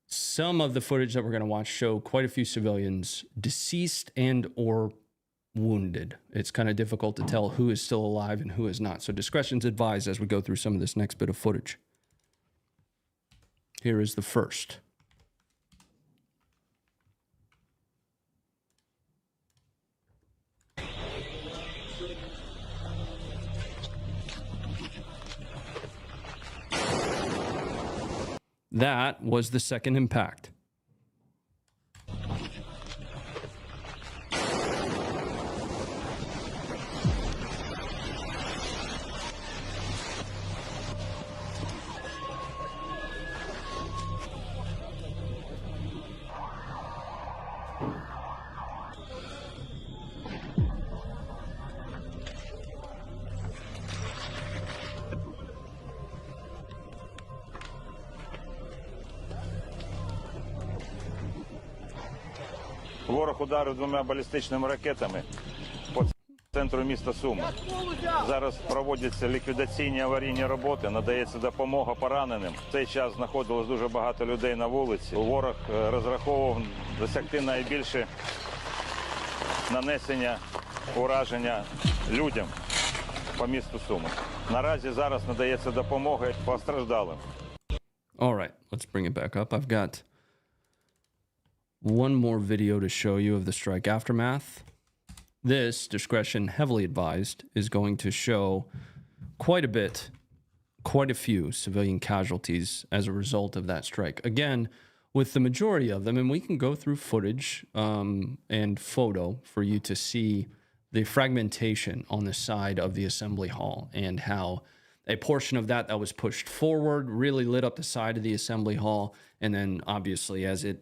Some of the footage that we're going to watch show quite a few civilians deceased and or wounded. It's kind of difficult to tell who is still alive and who is not. So discretion's advised as we go through some of this next bit of footage. Here is the first. That was the second impact. Ворог ударив двома балістичними ракетами по центру міста Суми. Зараз проводяться ліквідаційні аварійні роботи, надається допомога пораненим. В цей час знаходилось дуже багато людей на вулиці. Ворог розраховував досягти найбільше нанесення ураження людям по місту Суми. Наразі зараз надається допомога постраждалим. All right, let's bring it back up. I've got one more video to show you of the strike aftermath. This, discretion heavily advised, is going to show quite a few civilian casualties as a result of that strike. Again, with the majority of them, and we can go through footage and photo for you to see the fragmentation on the side of the assembly hall and how a portion of that was pushed forward really lit up the side of the assembly hall, and then obviously as it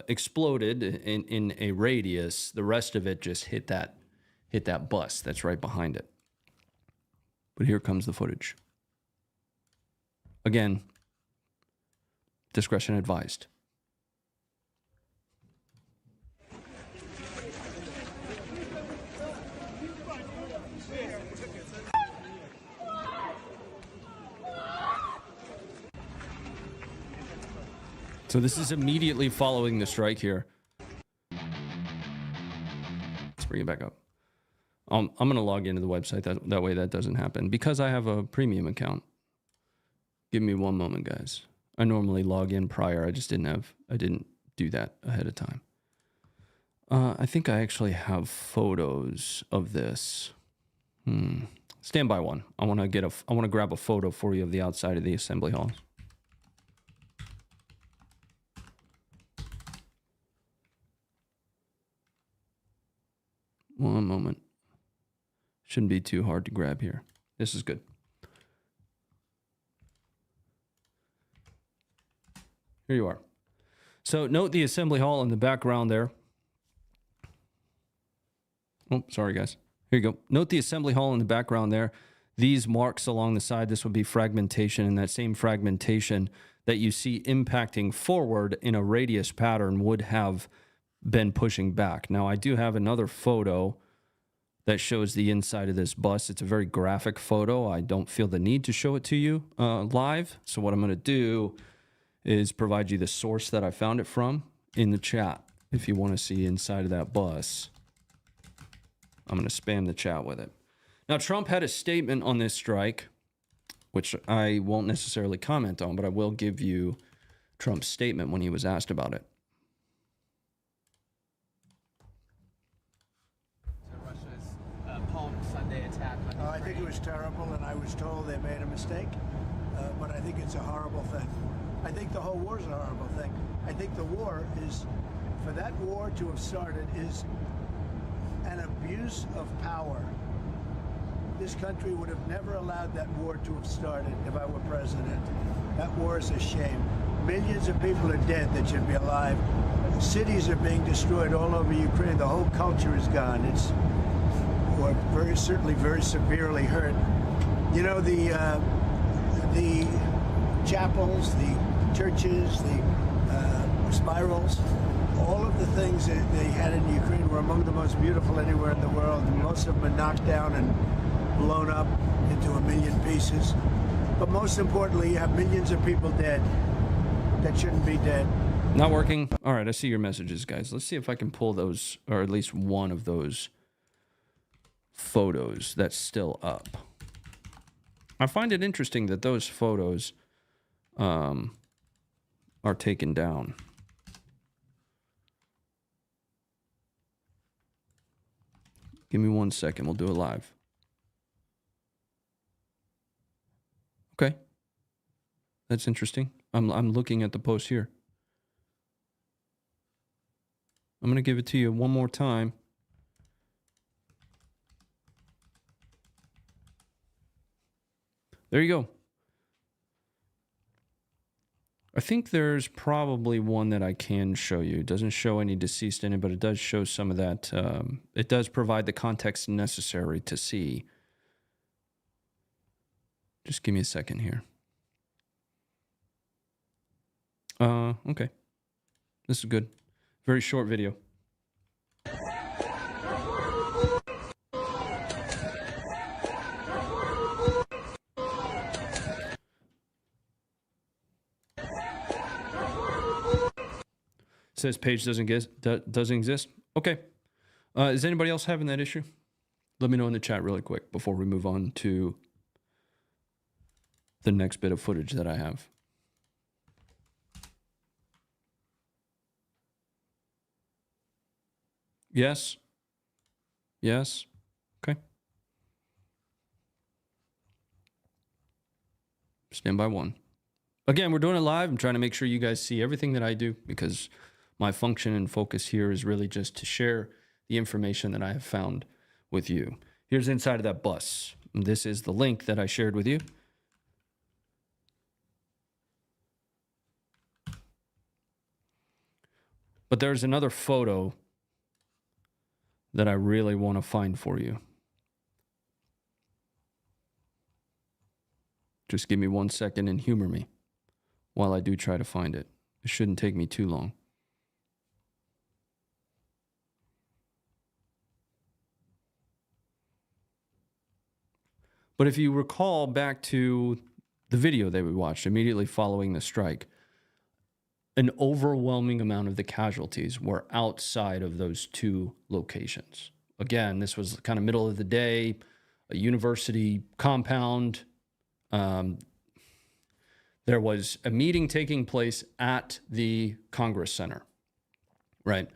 exploded in a radius, the rest of it just hit that bus that's right behind it. But here comes the footage. Again, discretion advised. So this is immediately following the strike here. Let's bring it back up. I'm going to log into the website. That way that doesn't happen. Because I have a premium account. Give me one moment, guys. I normally log in prior. I didn't do that ahead of time. I think I actually have photos of this. Stand by one. I want to grab a photo for you of the outside of the assembly halls. One moment. Shouldn't be too hard to grab here. This is good. Here you are. So note the assembly hall in the background there. Oh, sorry, guys. Here you go. Note the assembly hall in the background there. These marks along the side, this would be fragmentation, and that same fragmentation that you see impacting forward in a radius pattern would have been pushing back. Now, I do have another photo that shows the inside of this bus. It's a very graphic photo. I don't feel the need to show it to you live. So what I'm going to do is provide you the source that I found it from in the chat. If you want to see inside of that bus, I'm going to spam the chat with it. Now, Trump had a statement on this strike, which I won't necessarily comment on, but I will give you Trump's statement when he was asked about it. Sunday attack on Ukraine. I think it was terrible, and I was told they made a mistake, but I think it's a horrible thing. I think the whole war is a horrible thing. I think the war is, for that war to have started, is an abuse of power. This country would have never allowed that war to have started if I were president. That war is a shame. Millions of people are dead that should be alive. Cities are being destroyed all over Ukraine. The whole culture is gone. It's certainly very severely hurt. You know, the chapels, the churches, the spirals, all of the things that they had in Ukraine were among the most beautiful anywhere in the world. And most of them are knocked down and blown up into a million pieces. But most importantly, you have millions of people dead that shouldn't be dead. Not working. All right, I see your messages, guys. Let's see if I can pull those, or at least one of those photos that's still up. I find it interesting that those photos are taken down. Give me 1 second. We'll do it live. Okay. That's interesting. I'm looking at the post here. I'm going to give it to you one more time. There you go. I think there's probably one that I can show you. It doesn't show any deceased in it, but it does show some of that. It does provide the context necessary to see. Just give me a second here. Okay. This is good. Very short video. Says page doesn't exist. Okay. Is anybody else having that issue? Let me know in the chat really quick before we move on to the next bit of footage that I have. Yes. Yes. Okay. Stand by one. Again, we're doing it live. I'm trying to make sure you guys see everything that I do because my function and focus here is really just to share the information that I have found with you. Here's inside of that bus. This is the link that I shared with you. But there's another photo that I really want to find for you. Just give me 1 second and humor me while I do try to find it. It shouldn't take me too long. But if you recall back to the video that we watched immediately following the strike, an overwhelming amount of the casualties were outside of those two locations. Again, this was kind of middle of the day, a university compound that There was a meeting taking place at the Congress Center, right?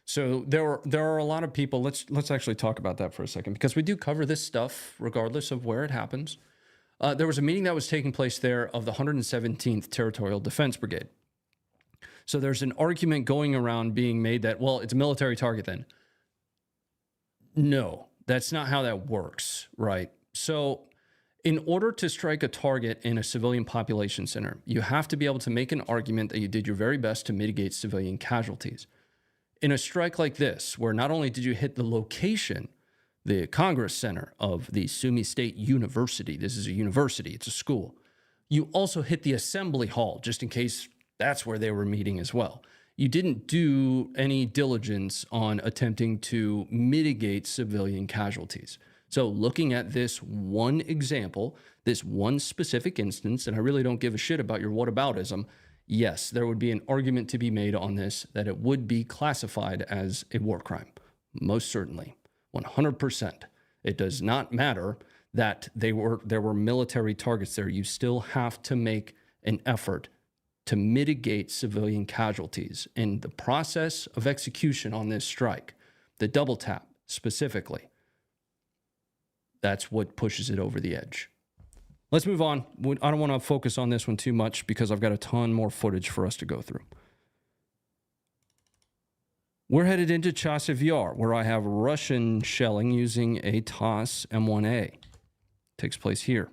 So there are a lot of people. Let's actually talk about that for a second, because we do cover this stuff regardless of where it happens. There was a meeting that was taking place there of the 117th Territorial Defense Brigade. So there's an argument going around being made that, well, it's a military target then. No, that's not how that works, right? So in order to strike a target in a civilian population center, you have to be able to make an argument that you did your very best to mitigate civilian casualties. In a strike like this, where not only did you hit the location, the Congress Center of the Sumy State University, this is a university, it's a school, you also hit the assembly hall, just in case that's where they were meeting as well. You didn't do any diligence on attempting to mitigate civilian casualties. So looking at this one example, this one specific instance, and I really don't give a shit about your whataboutism, yes, there would be an argument to be made on this that it would be classified as a war crime. Most certainly, 100%. It does not matter that there were military targets there. You still have to make an effort to mitigate civilian casualties. In the process of execution on this strike, the double tap specifically, that's what pushes it over the edge. Let's move on. I don't want to focus on this one too much because I've got a ton more footage for us to go through. We're headed into Chasiv Yar, where I have Russian shelling using a TOS M1A. Takes place here.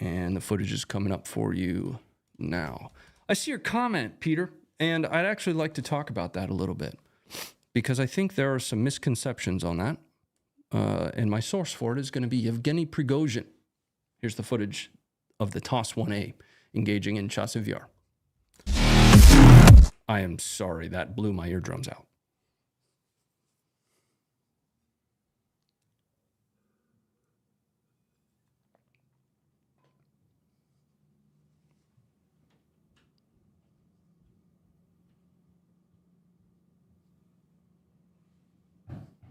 And the footage is coming up for you now. I see your comment, Peter, and I'd actually like to talk about that a little bit because I think there are some misconceptions on that. And my source for it is going to be Yevgeny Prigozhin. Here's the footage of the TOS-1A engaging in Chasiv Yar. I am sorry, that blew my eardrums out.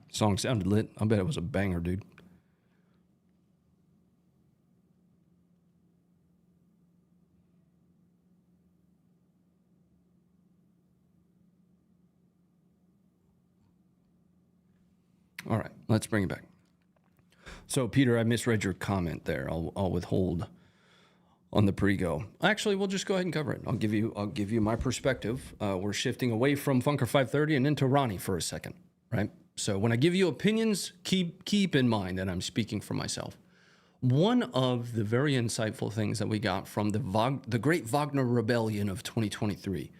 Song sounded lit. I bet it was a banger, dude. All right, let's bring it back. So, Peter, I misread your comment there. I'll withhold on the pre-go. Actually, we'll just go ahead and cover it. I'll give you my perspective. We're shifting away from Funker 530 and into Ronnie for a second, right? So when I give you opinions, keep in mind that I'm speaking for myself. One of the very insightful things that we got from the Great Wagner Rebellion of 2023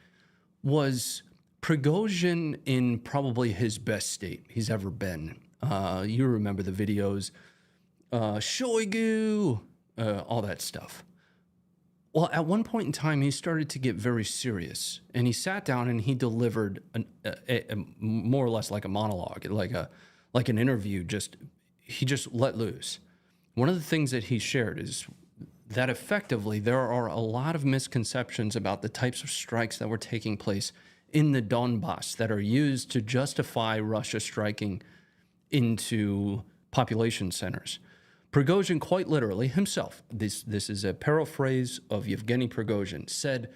was Prigozhin in probably his best state he's ever been. You remember the videos, Shoigu, all that stuff. Well, at one point in time, he started to get very serious, and he sat down and he delivered a more or less like a monologue, like an interview. He just let loose. One of the things that he shared is that effectively there are a lot of misconceptions about the types of strikes that were taking place in the Donbas that are used to justify Russia striking into population centers. Prigozhin, quite literally himself, this is a paraphrase of Yevgeny Prigozhin, said,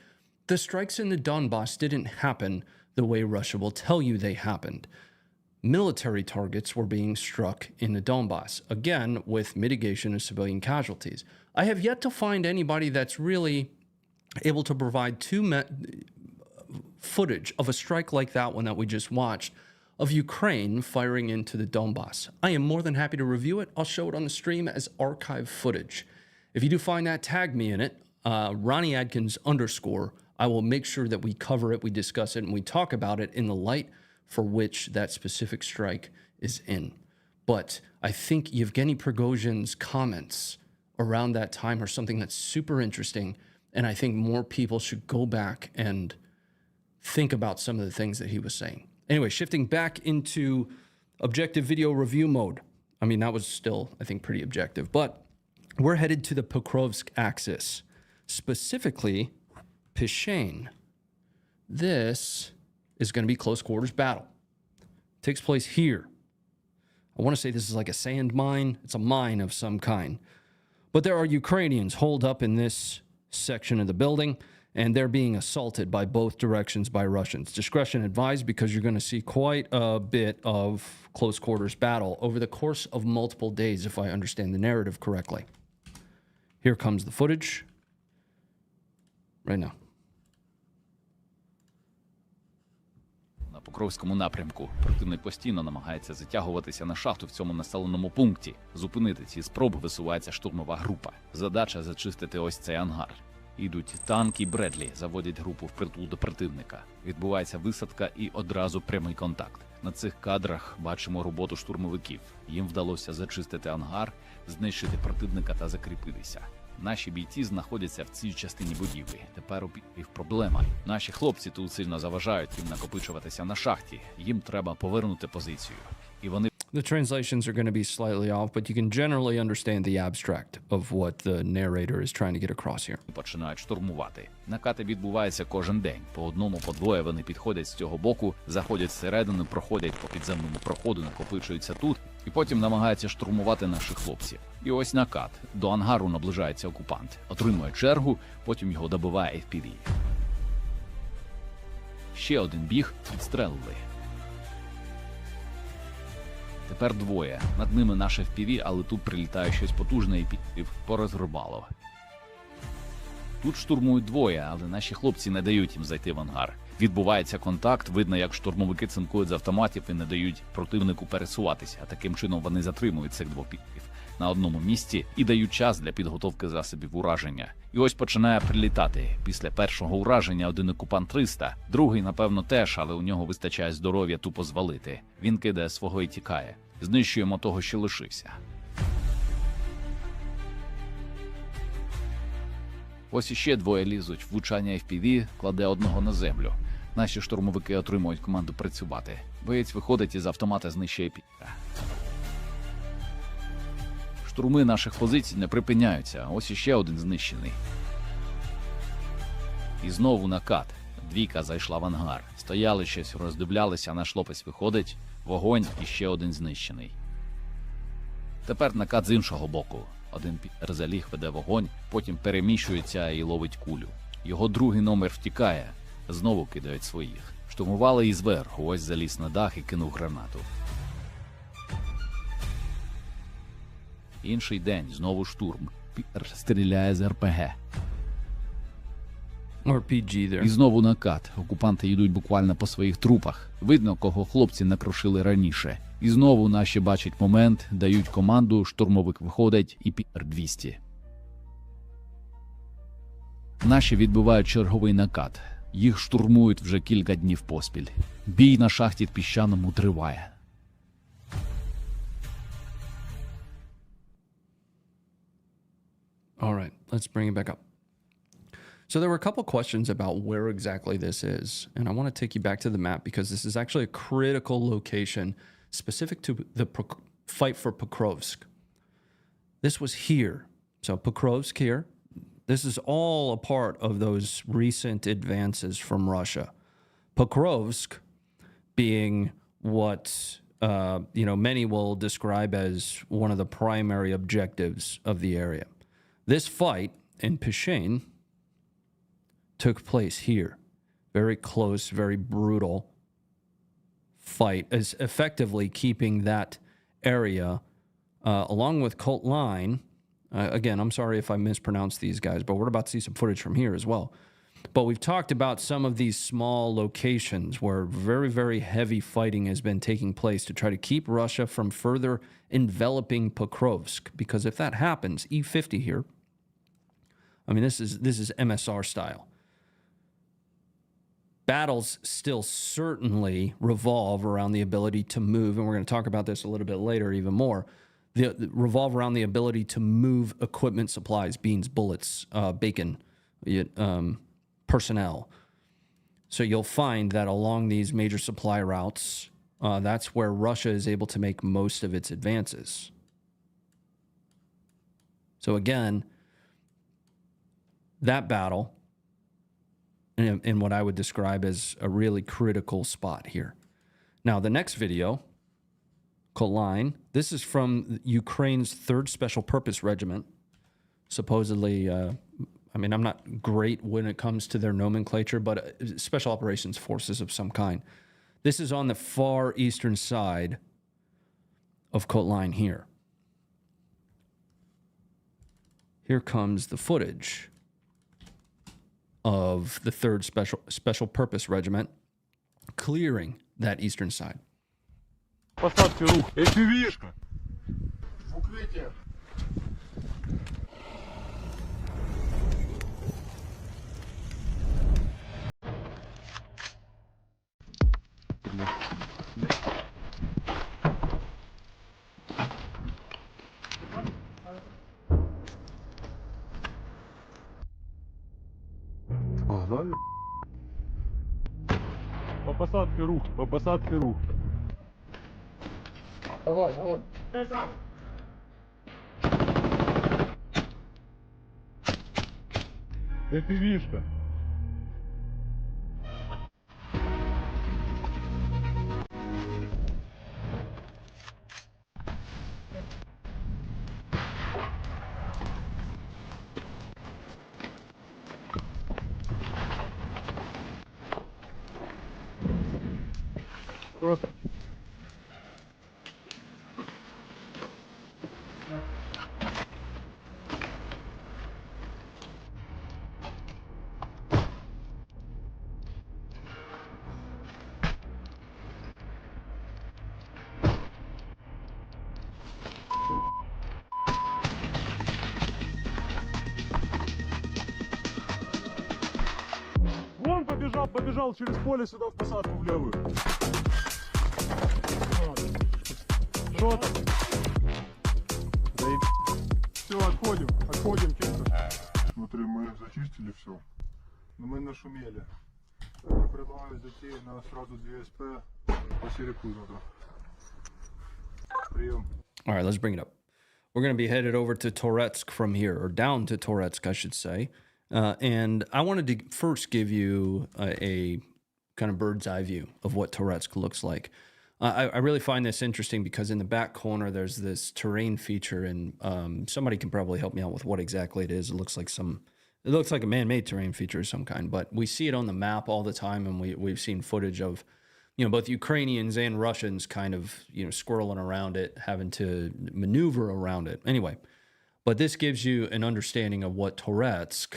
"The strikes in the Donbas didn't happen the way Russia will tell you they happened. Military targets were being struck in the Donbas, again, with mitigation of civilian casualties." I have yet to find anybody that's really able to provide footage of a strike like that one that we just watched, of Ukraine firing into the Donbas. I am more than happy to review it. I'll show it on the stream as archive footage. If you do find that, tag me in it, Ronnie Adkins _. I will make sure that we cover it, we discuss it, and we talk about it in the light for which that specific strike is in. But I think Yevgeny Prigozhin's comments around that time are something that's super interesting, and I think more people should go back and think about some of the things that he was saying. Anyway, shifting back into objective video review mode. I mean, that was still, I think, pretty objective. But we're headed to the Pokrovsk axis, specifically Pishain. This is going to be close quarters battle. Takes place here I want to say this is like a sand mine. It's a mine of some kind. But there are Ukrainians holed up in this section of the building, and they're being assaulted by both directions by Russians. Discretion advised, because you're going to see quite a bit of close quarters battle over the course of multiple days, if I understand the narrative correctly. Here comes the footage right now. На Покровському напрямку противник постійно намагається затягуватися на шахту в цьому населеному пункті. Зупинити ці спроби висувається штурмова група. Задача – зачистити ось цей ангар. Ідуть танки Бредлі, заводять групу впритул до противника. Відбувається висадка і одразу прямий контакт. На цих кадрах бачимо роботу штурмовиків. Їм вдалося зачистити ангар, знищити противника та закріпитися. Наші бійці знаходяться в цій частині будівлі. Тепер у проблема. Наші хлопці тут сильно заважають їм накопичуватися на шахті. Їм треба повернути позицію. І вони The translations are going to be slightly off, but you can generally understand the abstract of what the narrator is trying to get across here. Починають штурмувати. Накати відбуваються кожен день. По одному, по двоє вони підходять з цього боку, заходять всередину, проходять по підземному проходу, накопичуються тут, і потім намагаються штурмувати наших хлопців. І ось накат. До ангару наближається окупант. Отримує чергу, потім його добиває FPV. Ще один біг, відстрелили. Тепер двоє. Над ними наше FPV, але тут прилітає щось потужне і порозрубало. Тут штурмують двоє, але наші хлопці не дають їм зайти в ангар. Відбувається контакт, видно, як штурмовики цинкують з автоматів і не дають противнику пересуватися. Таким чином вони затримують цих двох підлітків на одному місці і дають час для підготовки засобів ураження. І ось починає прилітати. Після першого ураження один окупант 300, другий, напевно, теж, але у нього вистачає здоров'я тупо звалити. Він кидає свого і тікає. Знищуємо того, що лишився. Ось іще двоє лізуть. Влучання FPV кладе одного на землю. Наші штурмовики отримують команду працювати. Боєць виходить із автомата, знищує піда. Штурми наших позицій не припиняються. Ось іще один знищений. І знову накат. Двійка зайшла в ангар. Стояли щось, роздивлялися, наш хлопець виходить. Вогонь і ще один знищений. Тепер накат з іншого боку. Один підер заліг, веде вогонь, потім переміщується і ловить кулю. Його другий номер втікає. Знову кидають своїх. Штурмували і зверху. Ось заліз на дах і кинув гранату. Інший день. Знову штурм. Підер стріляє з РПГ. RPG there. І знову накат. Окупанти йдуть буквально по своїх трупах. Видно, кого хлопці накрошили раніше. І знову наші бачать момент, дають команду, штурмовик виходить і підер 200. Наші відбивають черговий накат. Їх штурмують вже кілька днів поспіль. Бій на шахті Піщаному триває. All right, let's bring it back up. So there were a couple questions about where exactly this is, and I want to take you back to the map because this is actually a critical location specific to the fight for Pokrovsk. This was here. So Pokrovsk here. This is all a part of those recent advances from Russia. Pokrovsk being what many will describe as one of the primary objectives of the area. This fight in Pishin took place here. Very close, very brutal fight, is effectively keeping that area, along with Colt Line. Again, I'm sorry if I mispronounce these guys, but we're about to see some footage from here as well. But we've talked about some of these small locations where very, very heavy fighting has been taking place to try to keep Russia from further enveloping Pokrovsk. Because if that happens, E50 here, I mean, this is MSR style. Battles still certainly revolve around the ability to move, and we're going to talk about this a little bit later even more, revolve around the ability to move equipment, supplies, beans, bullets, bacon, personnel. So you'll find that along these major supply routes, that's where Russia is able to make most of its advances. So again, that battle in what I would describe as a really critical spot here. Now, the next video, Line. This is from Ukraine's 3rd Special Purpose Regiment. Supposedly, I mean, I'm not great when it comes to their nomenclature, but Special Operations Forces of some kind. This is on the far eastern side of Line here. Here comes the footage of the 3rd Special Purpose Regiment clearing that eastern side. Посадка рух. FPV-шка. В укрытие. Погнали. По посадке рух, по посадке рух. Давай, давай. FPV-шка. Просто. Вон побежал через поле сюда в посадку в левую. Что там? Все, отходим чисто. Смотри, мы зачистили все. Но мы нашумели. Я предлагаю зайти на сразу 2 СП по Сирикузу. Прием. All right, let's bring it up. We're going to be headed over to Toretsk from here, or down to Toretsk, I should say. And I wanted to first give you a kind of bird's eye view of what Toretsk looks like. I really find this interesting because in the back corner, there's this terrain feature, and somebody can probably help me out with what exactly it is. It looks like a man-made terrain feature of some kind, but we see it on the map all the time, and we've seen footage of, both Ukrainians and Russians kind of, squirreling around it, having to maneuver around it. Anyway, but this gives you an understanding of what Toretsk,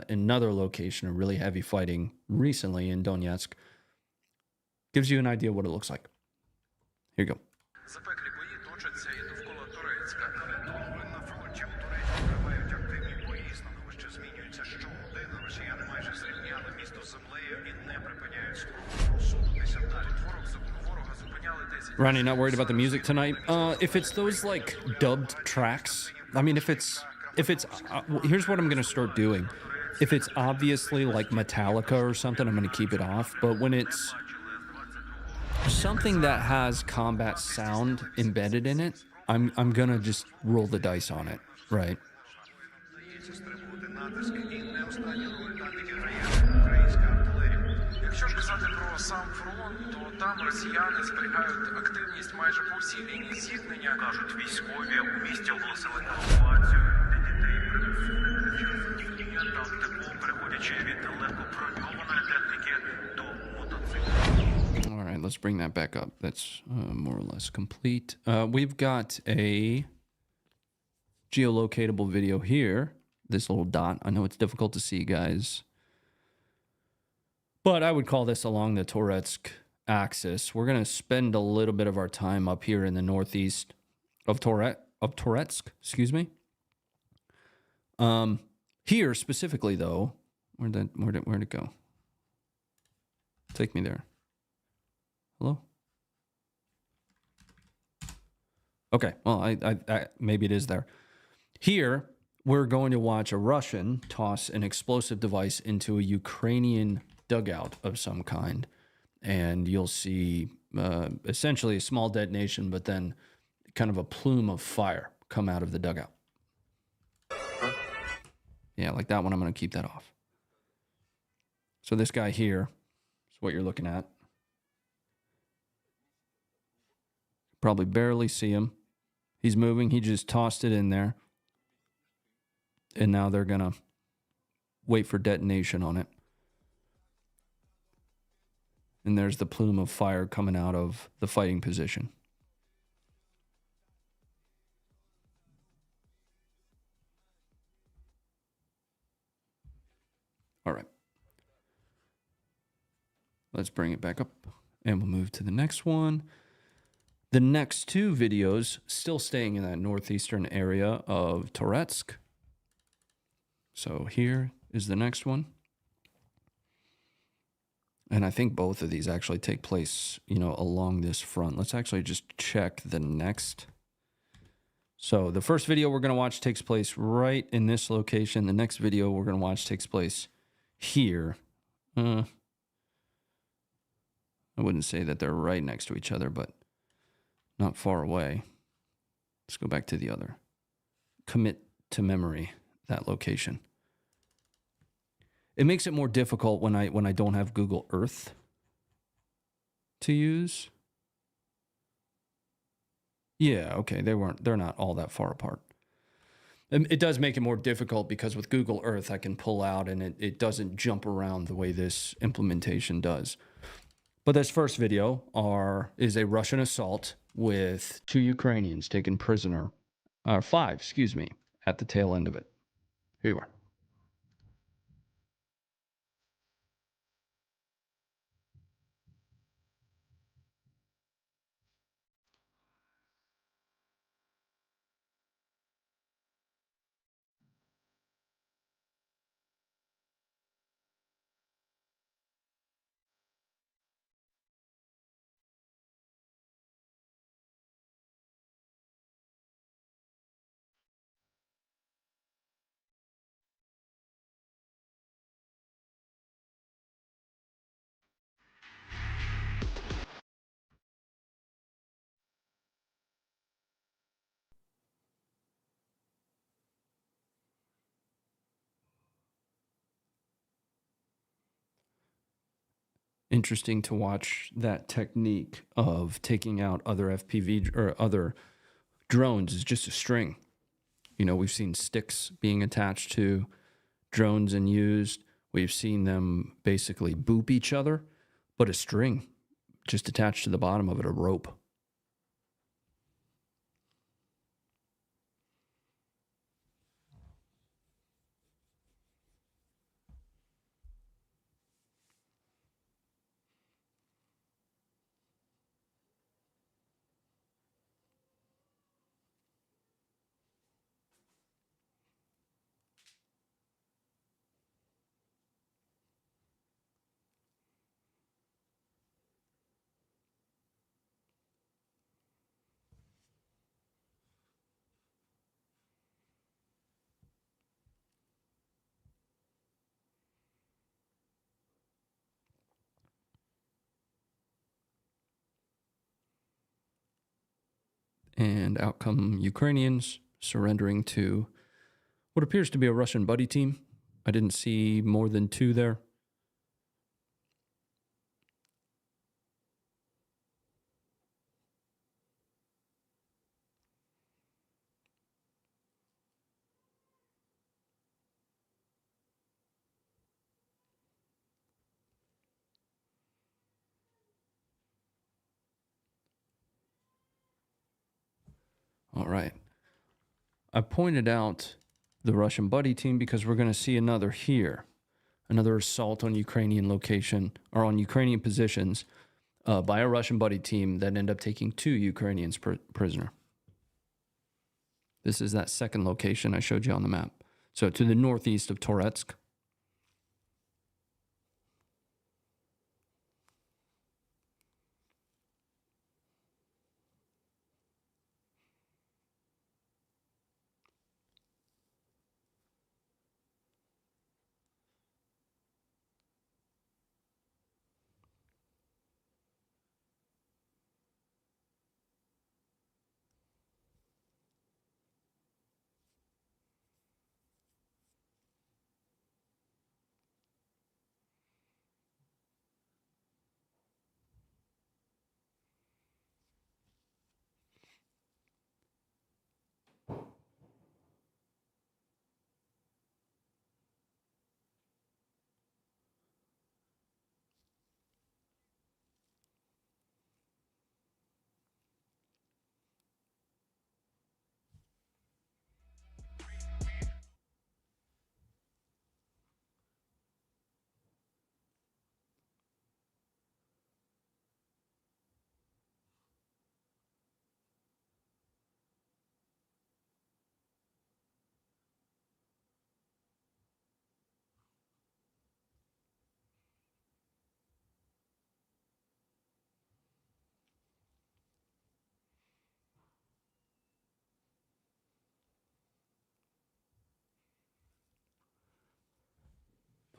another location of really heavy fighting recently in Donetsk, gives you an idea what it looks like. Here you go. Запеклі бої точаться і довкола Турецька. На фронті у Туреччині тривають активні бої, становище змінюється щогодини. Росіяни майже зрівняли місто з землею і не припиняють спробу просунутися далі. Ворога зупиняли 10. Ronnie, not worried about the music tonight? If it's those like dubbed tracks, I mean, if it's here's what I'm going to start doing. If it's obviously like Metallica or something, I'm going to keep it off. But when it's something that has combat sound embedded in it, I'm gonna just roll the dice on it, right? Якщо ж казати про сам фронт, то там росіяни зберігають активність майже по всій лінії зіткнення. Кажуть, військові у місті оголосили евакуацію дітей, там тепло, переходячи від легко броньованої техніки до мотоциклів. All right, let's bring that back up. That's more or less complete. We've got a geolocatable video here. This little dot. I know it's difficult to see, guys, but I would call this along the Toretsk axis. We're going to spend a little bit of our time up here in the northeast of Toretsk, excuse me. Here specifically, though, where'd it go? Take me there. Hello? Okay, well, I maybe it is there. Here, we're going to watch a Russian toss an explosive device into a Ukrainian dugout of some kind. And you'll see essentially a small detonation, but then kind of a plume of fire come out of the dugout. Yeah, like that one, I'm going to keep that off. So this guy here is what you're looking at. Probably barely see him. He's moving. He just tossed it in there. And now they're going to wait for detonation on it. And there's the plume of fire coming out of the fighting position. All right. Let's bring it back up. And we'll move to the next one. The next two videos, still staying in that northeastern area of Toretsk. So here is the next one. And I think both of these actually take place, you know, along this front. Let's actually just check the next. So the first video we're going to watch takes place right in this location. The next video we're going to watch takes place here. I wouldn't say that they're right next to each other, but not far away. Let's go back to the other. Commit to memory that location. It makes it more difficult when I don't have Google Earth to use. Yeah, okay, they're not all that far apart. It does make it more difficult because with Google Earth I can pull out and it doesn't jump around the way this implementation does. But this first video is a Russian assault with 2 Ukrainians taken prisoner, 5, excuse me, at the tail end of it. Here you are. Interesting to watch that technique of taking out other FPV or other drones is just a string. You know, we've seen sticks being attached to drones and used. We've seen them basically boop each other, but a string just attached to the bottom of it, a rope. And out come Ukrainians surrendering to what appears to be a Russian buddy team. I didn't see more than 2 there. All right. I pointed out the Russian buddy team because we're going to see another here. Another assault on Ukrainian location or on Ukrainian positions by a Russian buddy team that end up taking 2 Ukrainians prisoner. This is that second location I showed you on the map. So to the northeast of Toretsk.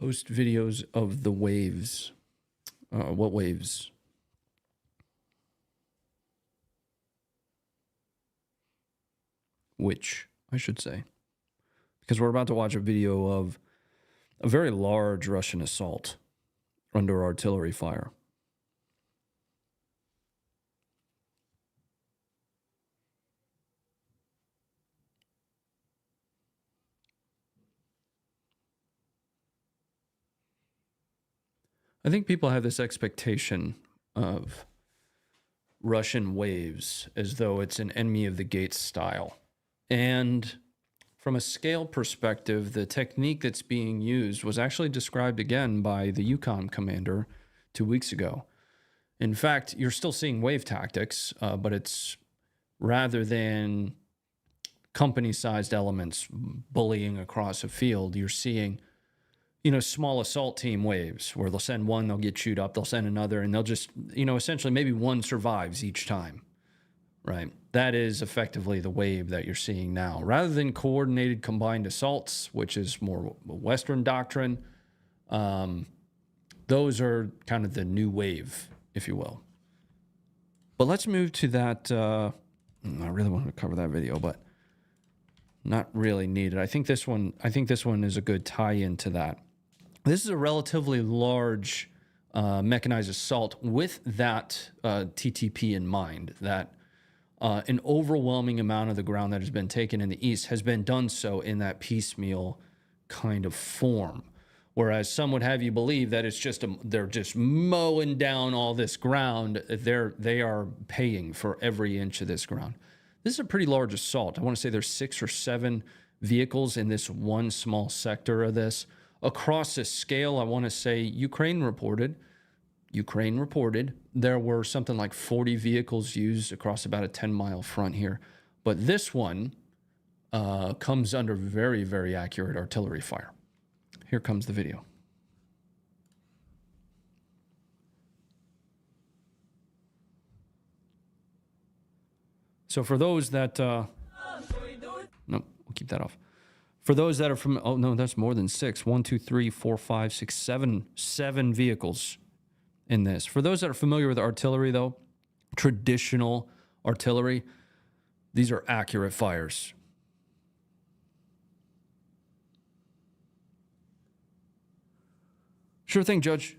Post videos of the waves. What waves? Which, I should say. Because we're about to watch a video of a very large Russian assault under artillery fire. I think people have this expectation of Russian waves as though it's an enemy of the gates style. And from a scale perspective, the technique that's being used was actually described again by the Yukon commander 2 weeks ago. In fact, you're still seeing wave tactics, but it's rather than company-sized elements bullying across a field, you're seeing, you know, small assault team waves where they'll send one, they'll get chewed up, they'll send another, and they'll just, you know, essentially maybe one survives each time, right? That is effectively the wave that you're seeing now. Rather than coordinated combined assaults, which is more Western doctrine, those are kind of the new wave, if you will. But let's move to that. I really want to cover that video, but not really needed. I think this one is a good tie-in to that. This is a relatively large mechanized assault with that TTP in mind, that an overwhelming amount of the ground that has been taken in the east has been done so in that piecemeal kind of form. Whereas some would have you believe that it's just they're just mowing down all this ground. They are paying for every inch of this ground. This is a pretty large assault. I want to say there's 6 or 7 vehicles in this one small sector of this. Across this scale, I want to say Ukraine reported there were something like 40 vehicles used across about a 10-mile front here. But this one comes under very, very accurate artillery fire. Here comes the video. So for those that, no, we'll keep that off. For those that are from, oh no, that's more than 6. 1, 2, 3, 4, 5, 6, 7 vehicles in this. For those that are familiar with artillery though, traditional artillery, these are accurate fires. Sure thing, Judge.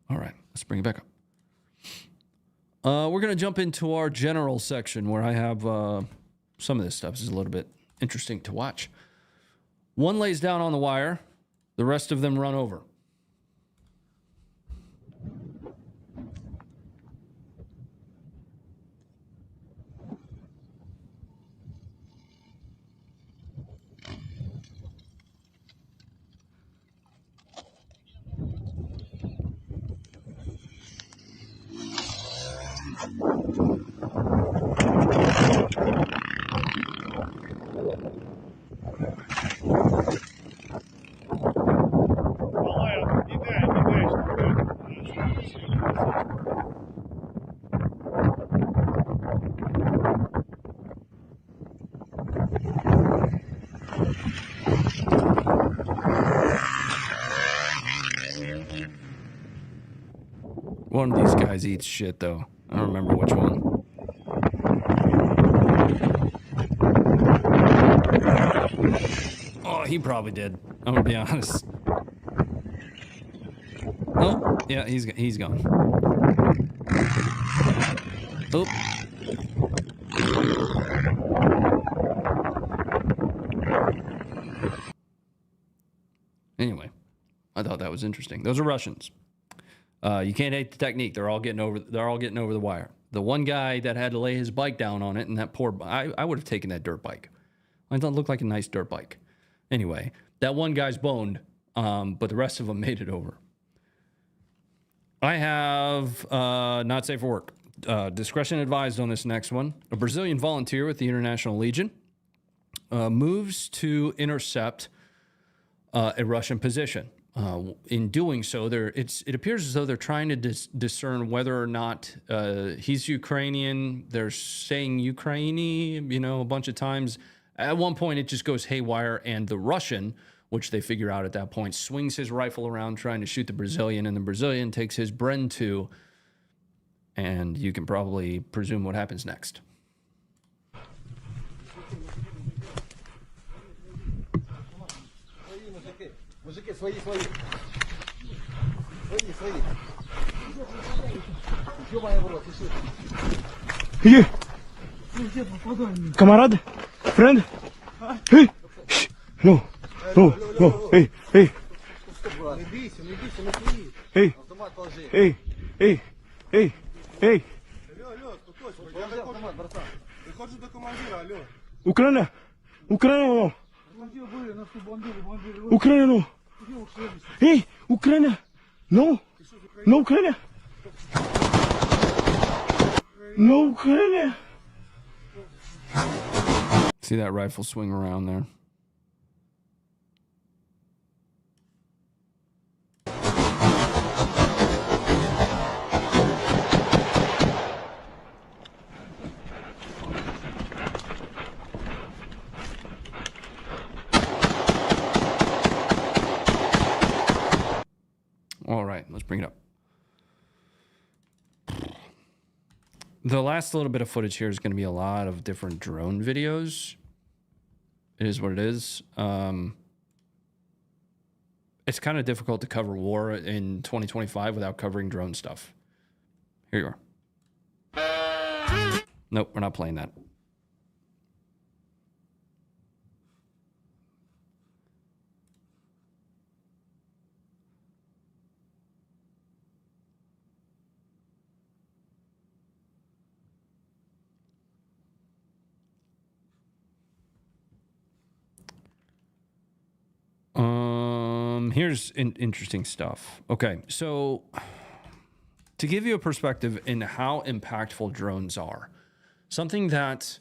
All right, let's bring it back up. We're going to jump into our general section where I have some of this stuff. This is a little bit interesting to watch. One lays down on the wire. The rest of them run over. One of these guys eats shit, though. I don't remember which one. Oh, he probably did. I'm gonna be honest. Oh, yeah, he's gone. Oh. Anyway, I thought that was interesting. Those are Russians. You can't hate the technique. They're all getting over the wire. The one guy that had to lay his bike down on it, and that poor, I would have taken that dirt bike. I thought it looked like a nice dirt bike. Anyway, that one guy's boned, but the rest of them made it over. I have not safe for work. Discretion advised on this next one. A Brazilian volunteer with the International Legion moves to intercept a Russian position. In doing so, it appears as though they're trying to discern whether or not he's Ukrainian. They're saying Ukraini, a bunch of times. At one point, it just goes haywire, and the Russian, which they figure out at that point, swings his rifle around trying to shoot the Brazilian, and the Brazilian takes his Bren 2, and you can probably presume what happens next. Hey, camarada, friend. Hey, shh. No, hey, hey. Hey, hey, hey, hey, hey. Украина, Украина, Украина, no. Hey, Ukraine! No! No, Ukraine! No, Ukraine! See that rifle swing around there? All right, let's bring it up. The last little bit of footage here is going to be a lot of different drone videos. It is what it is. It's kind of difficult to cover war in 2025 without covering drone stuff. Here you are. Nope, we're not playing that. Here's interesting stuff. Okay, so to give you a perspective in how impactful drones are, something that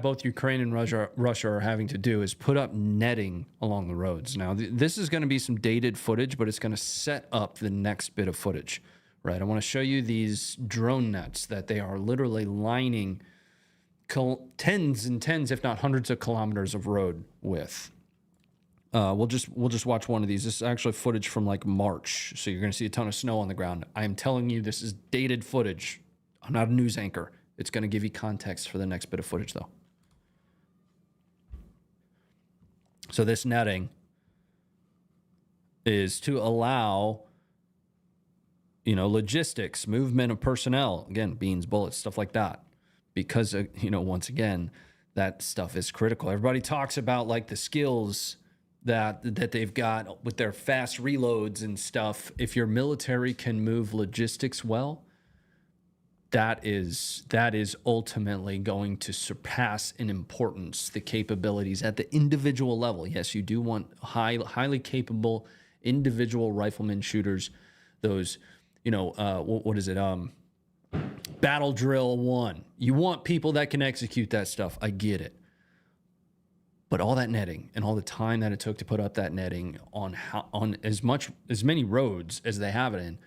both Ukraine and Russia are having to do is put up netting along the roads. Now, this is going to be some dated footage, but it's going to set up the next bit of footage, right? I want to show you these drone nets that they are literally lining tens and tens, if not hundreds of kilometers of road with. We'll just watch one of these. This is actually footage from like March, so you're going to see a ton of snow on the ground. I am telling you, this is dated footage. I'm not a news anchor. It's going to give you context for the next bit of footage, though. So this netting is to allow, logistics, movement of personnel, again, beans, bullets, stuff like that, because once again, that stuff is critical. Everybody talks about like the skills that they've got with their fast reloads and stuff. If your military can move logistics well, that is ultimately going to surpass in importance the capabilities at the individual level. Yes, you do want highly capable individual rifleman shooters. Those, what is it? Battle drill 1. You want people that can execute that stuff. I get it. But all that netting and all the time that it took to put up that netting on as many roads as they have it in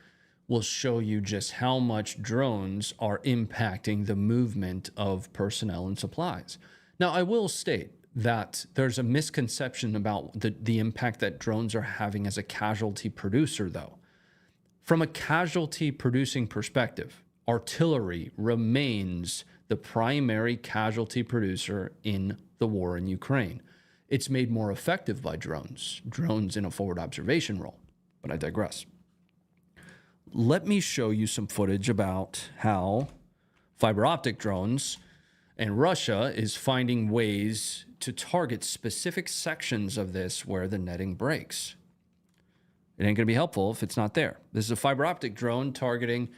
will show you just how much drones are impacting the movement of personnel and supplies. Now, I will state that there's a misconception about the impact that drones are having as a casualty producer, though. From a casualty producing perspective, artillery remains the primary casualty producer in the war in Ukraine. It's made more effective by drones in a forward observation role, but I digress. Let me show you some footage about how fiber optic drones and Russia is finding ways to target specific sections of this where the netting breaks. It ain't going to be helpful if it's not there. This is a fiber optic drone targeting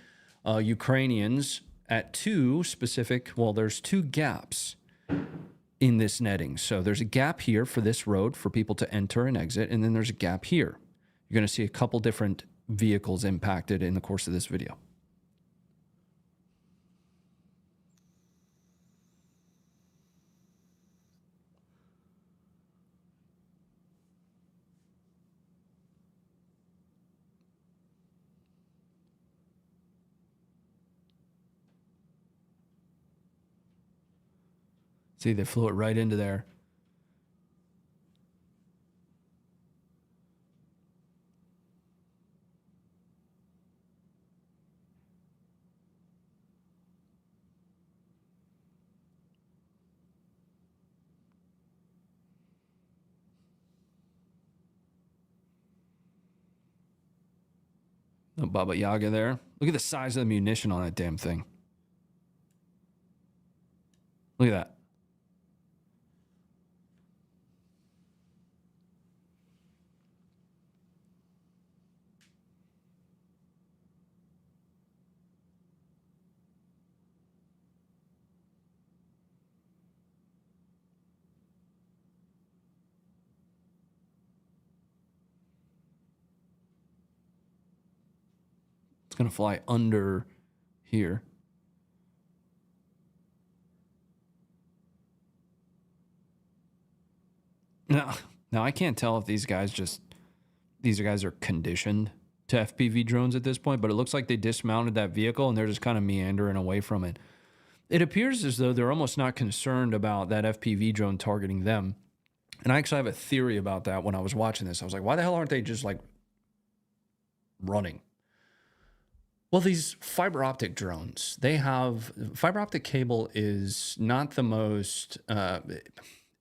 Ukrainians at there's two gaps in this netting. So there's a gap here for this road for people to enter and exit, and then there's a gap here. You're going to see a couple different vehicles impacted in the course of this video. See, they flew it right into there. The Baba Yaga there. Look at the size of the munition on that damn thing. Look at that. It's going to fly under here. Now I can't tell if these guys are conditioned to FPV drones at this point, but it looks like they dismounted that vehicle and they're just kind of meandering away from it. It appears as though they're almost not concerned about that FPV drone targeting them. And I actually have a theory about that when I was watching this. I was like, why the hell aren't they just like running? Well, these fiber optic drones, they have fiber optic cable is not the most,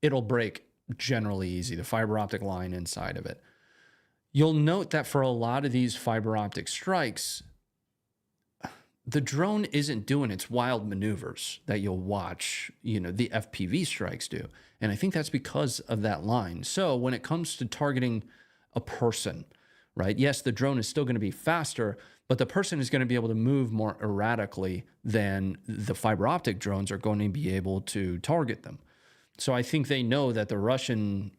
it'll break generally easy, the fiber optic line inside of it. You'll note that for a lot of these fiber optic strikes, the drone isn't doing its wild maneuvers that you'll watch, the FPV strikes do. And I think that's because of that line. So when it comes to targeting a person, right? Yes, the drone is still going to be faster, but the person is going to be able to move more erratically than the fiber optic drones are going to be able to target them. So I think they know that the Russian,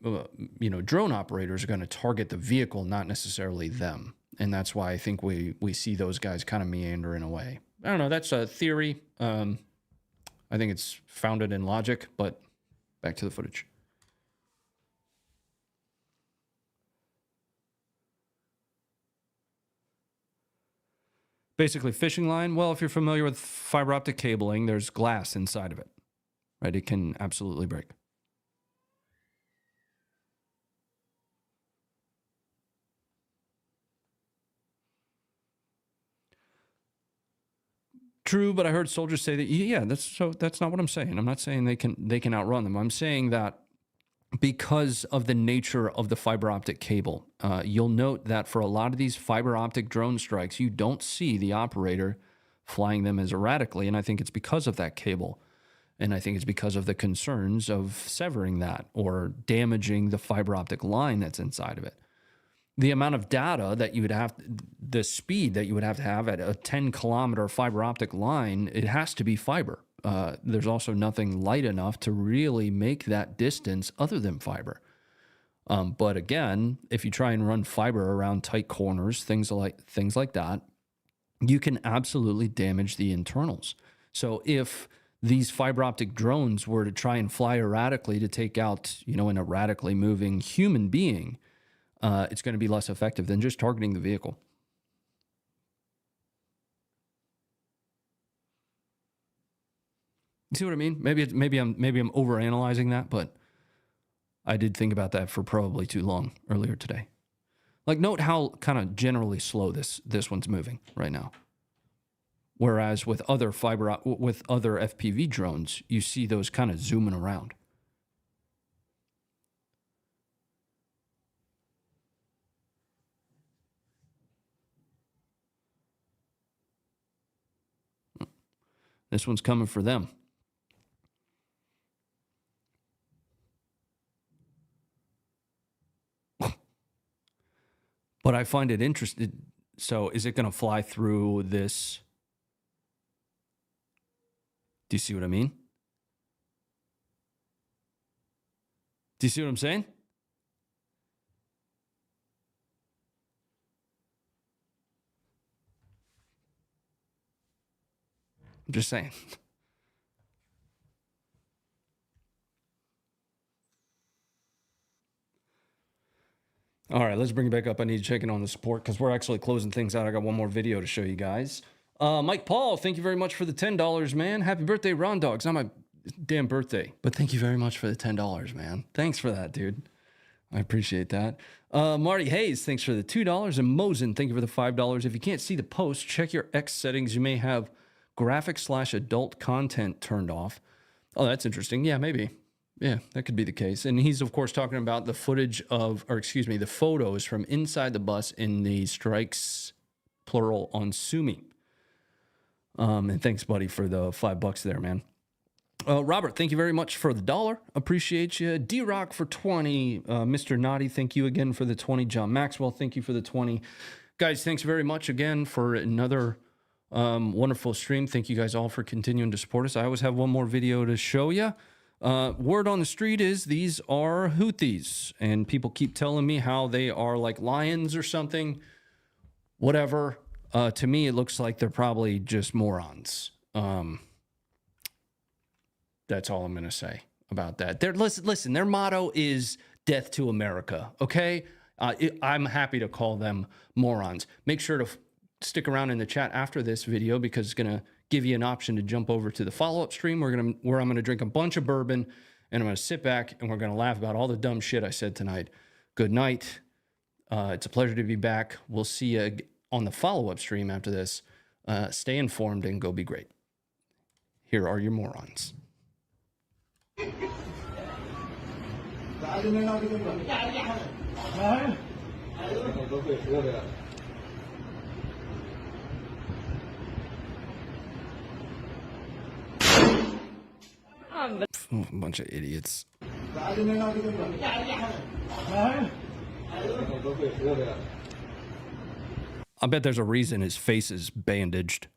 drone operators are going to target the vehicle, not necessarily them. And that's why I think we see those guys kind of meandering away. I don't know. That's a theory. I think it's founded in logic, but back to the footage. Basically, fishing line. Well, if you're familiar with fiber optic cabling, there's glass inside of it, right? It can absolutely break. True, but I heard soldiers say that, yeah, that's not what I'm saying. I'm not saying they can outrun them. I'm saying that because of the nature of the fiber optic cable, you'll note that for a lot of these fiber optic drone strikes, you don't see the operator flying them as erratically, and I think it's because of that cable. And I think it's because of the concerns of severing that or damaging the fiber optic line that's inside of it. The amount of data that you would have, the speed that you would have to have at a 10-kilometer fiber optic line, it has to be fiber. There's also nothing light enough to really make that distance other than fiber. But again, if you try and run fiber around tight corners, things like that, you can absolutely damage the internals. So if these fiber optic drones were to try and fly erratically to take out, an erratically moving human being, it's going to be less effective than just targeting the vehicle. You see what I mean? Maybe I'm overanalyzing that, but I did think about that for probably too long earlier today. Like, note how kind of generally slow this one's moving right now. Whereas with other FPV drones, you see those kind of zooming around. This one's coming for them. But I find it interesting. So is it going to fly through this? Do you see what I mean? Do you see what I'm saying? I'm just saying. All right, let's bring it back up. I need to check in on the support because we're actually closing things out. I got one more video to show you guys. Mike Paul, thank you very much for the $10, man. Happy birthday, Ron Dog. It's not my damn birthday, but thank you very much for the $10, man. Thanks for that, dude. I appreciate that. Marty Hayes, thanks for the $2. And Mosen, thank you for the $5. If you can't see the post, check your X settings. You may have graphic/adult content turned off. Oh, that's interesting. Yeah, maybe. Yeah, that could be the case. And he's, of course, talking about the footage of, the photos from inside the bus in the strikes plural on Sumy. And thanks, buddy, for the $5 there, man. Robert, thank you very much for the $1. Appreciate you. D-Rock for 20. Mr. Naughty, thank you again for the 20. John Maxwell, thank you for the 20. Guys, thanks very much again for another wonderful stream. Thank you guys all for continuing to support us. I always have one more video to show you. Word on the street is these are Houthis, and people keep telling me how they are like lions or something. Whatever. To me, it looks like they're probably just morons. That's all I'm going to say about that. Listen, their motto is death to America, okay? I'm happy to call them morons. Make sure to stick around in the chat after this video because it's going to give you an option to jump over to the follow-up stream where I'm going to drink a bunch of bourbon and I'm going to sit back and we're going to laugh about all the dumb shit I said tonight. Good night. It's a pleasure to be back. We'll see you on the follow-up stream after this. Stay informed and go be great. Here are your morons. A bunch of idiots. I bet there's a reason his face is bandaged.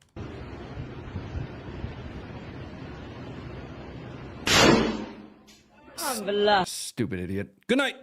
Stupid idiot. Good night.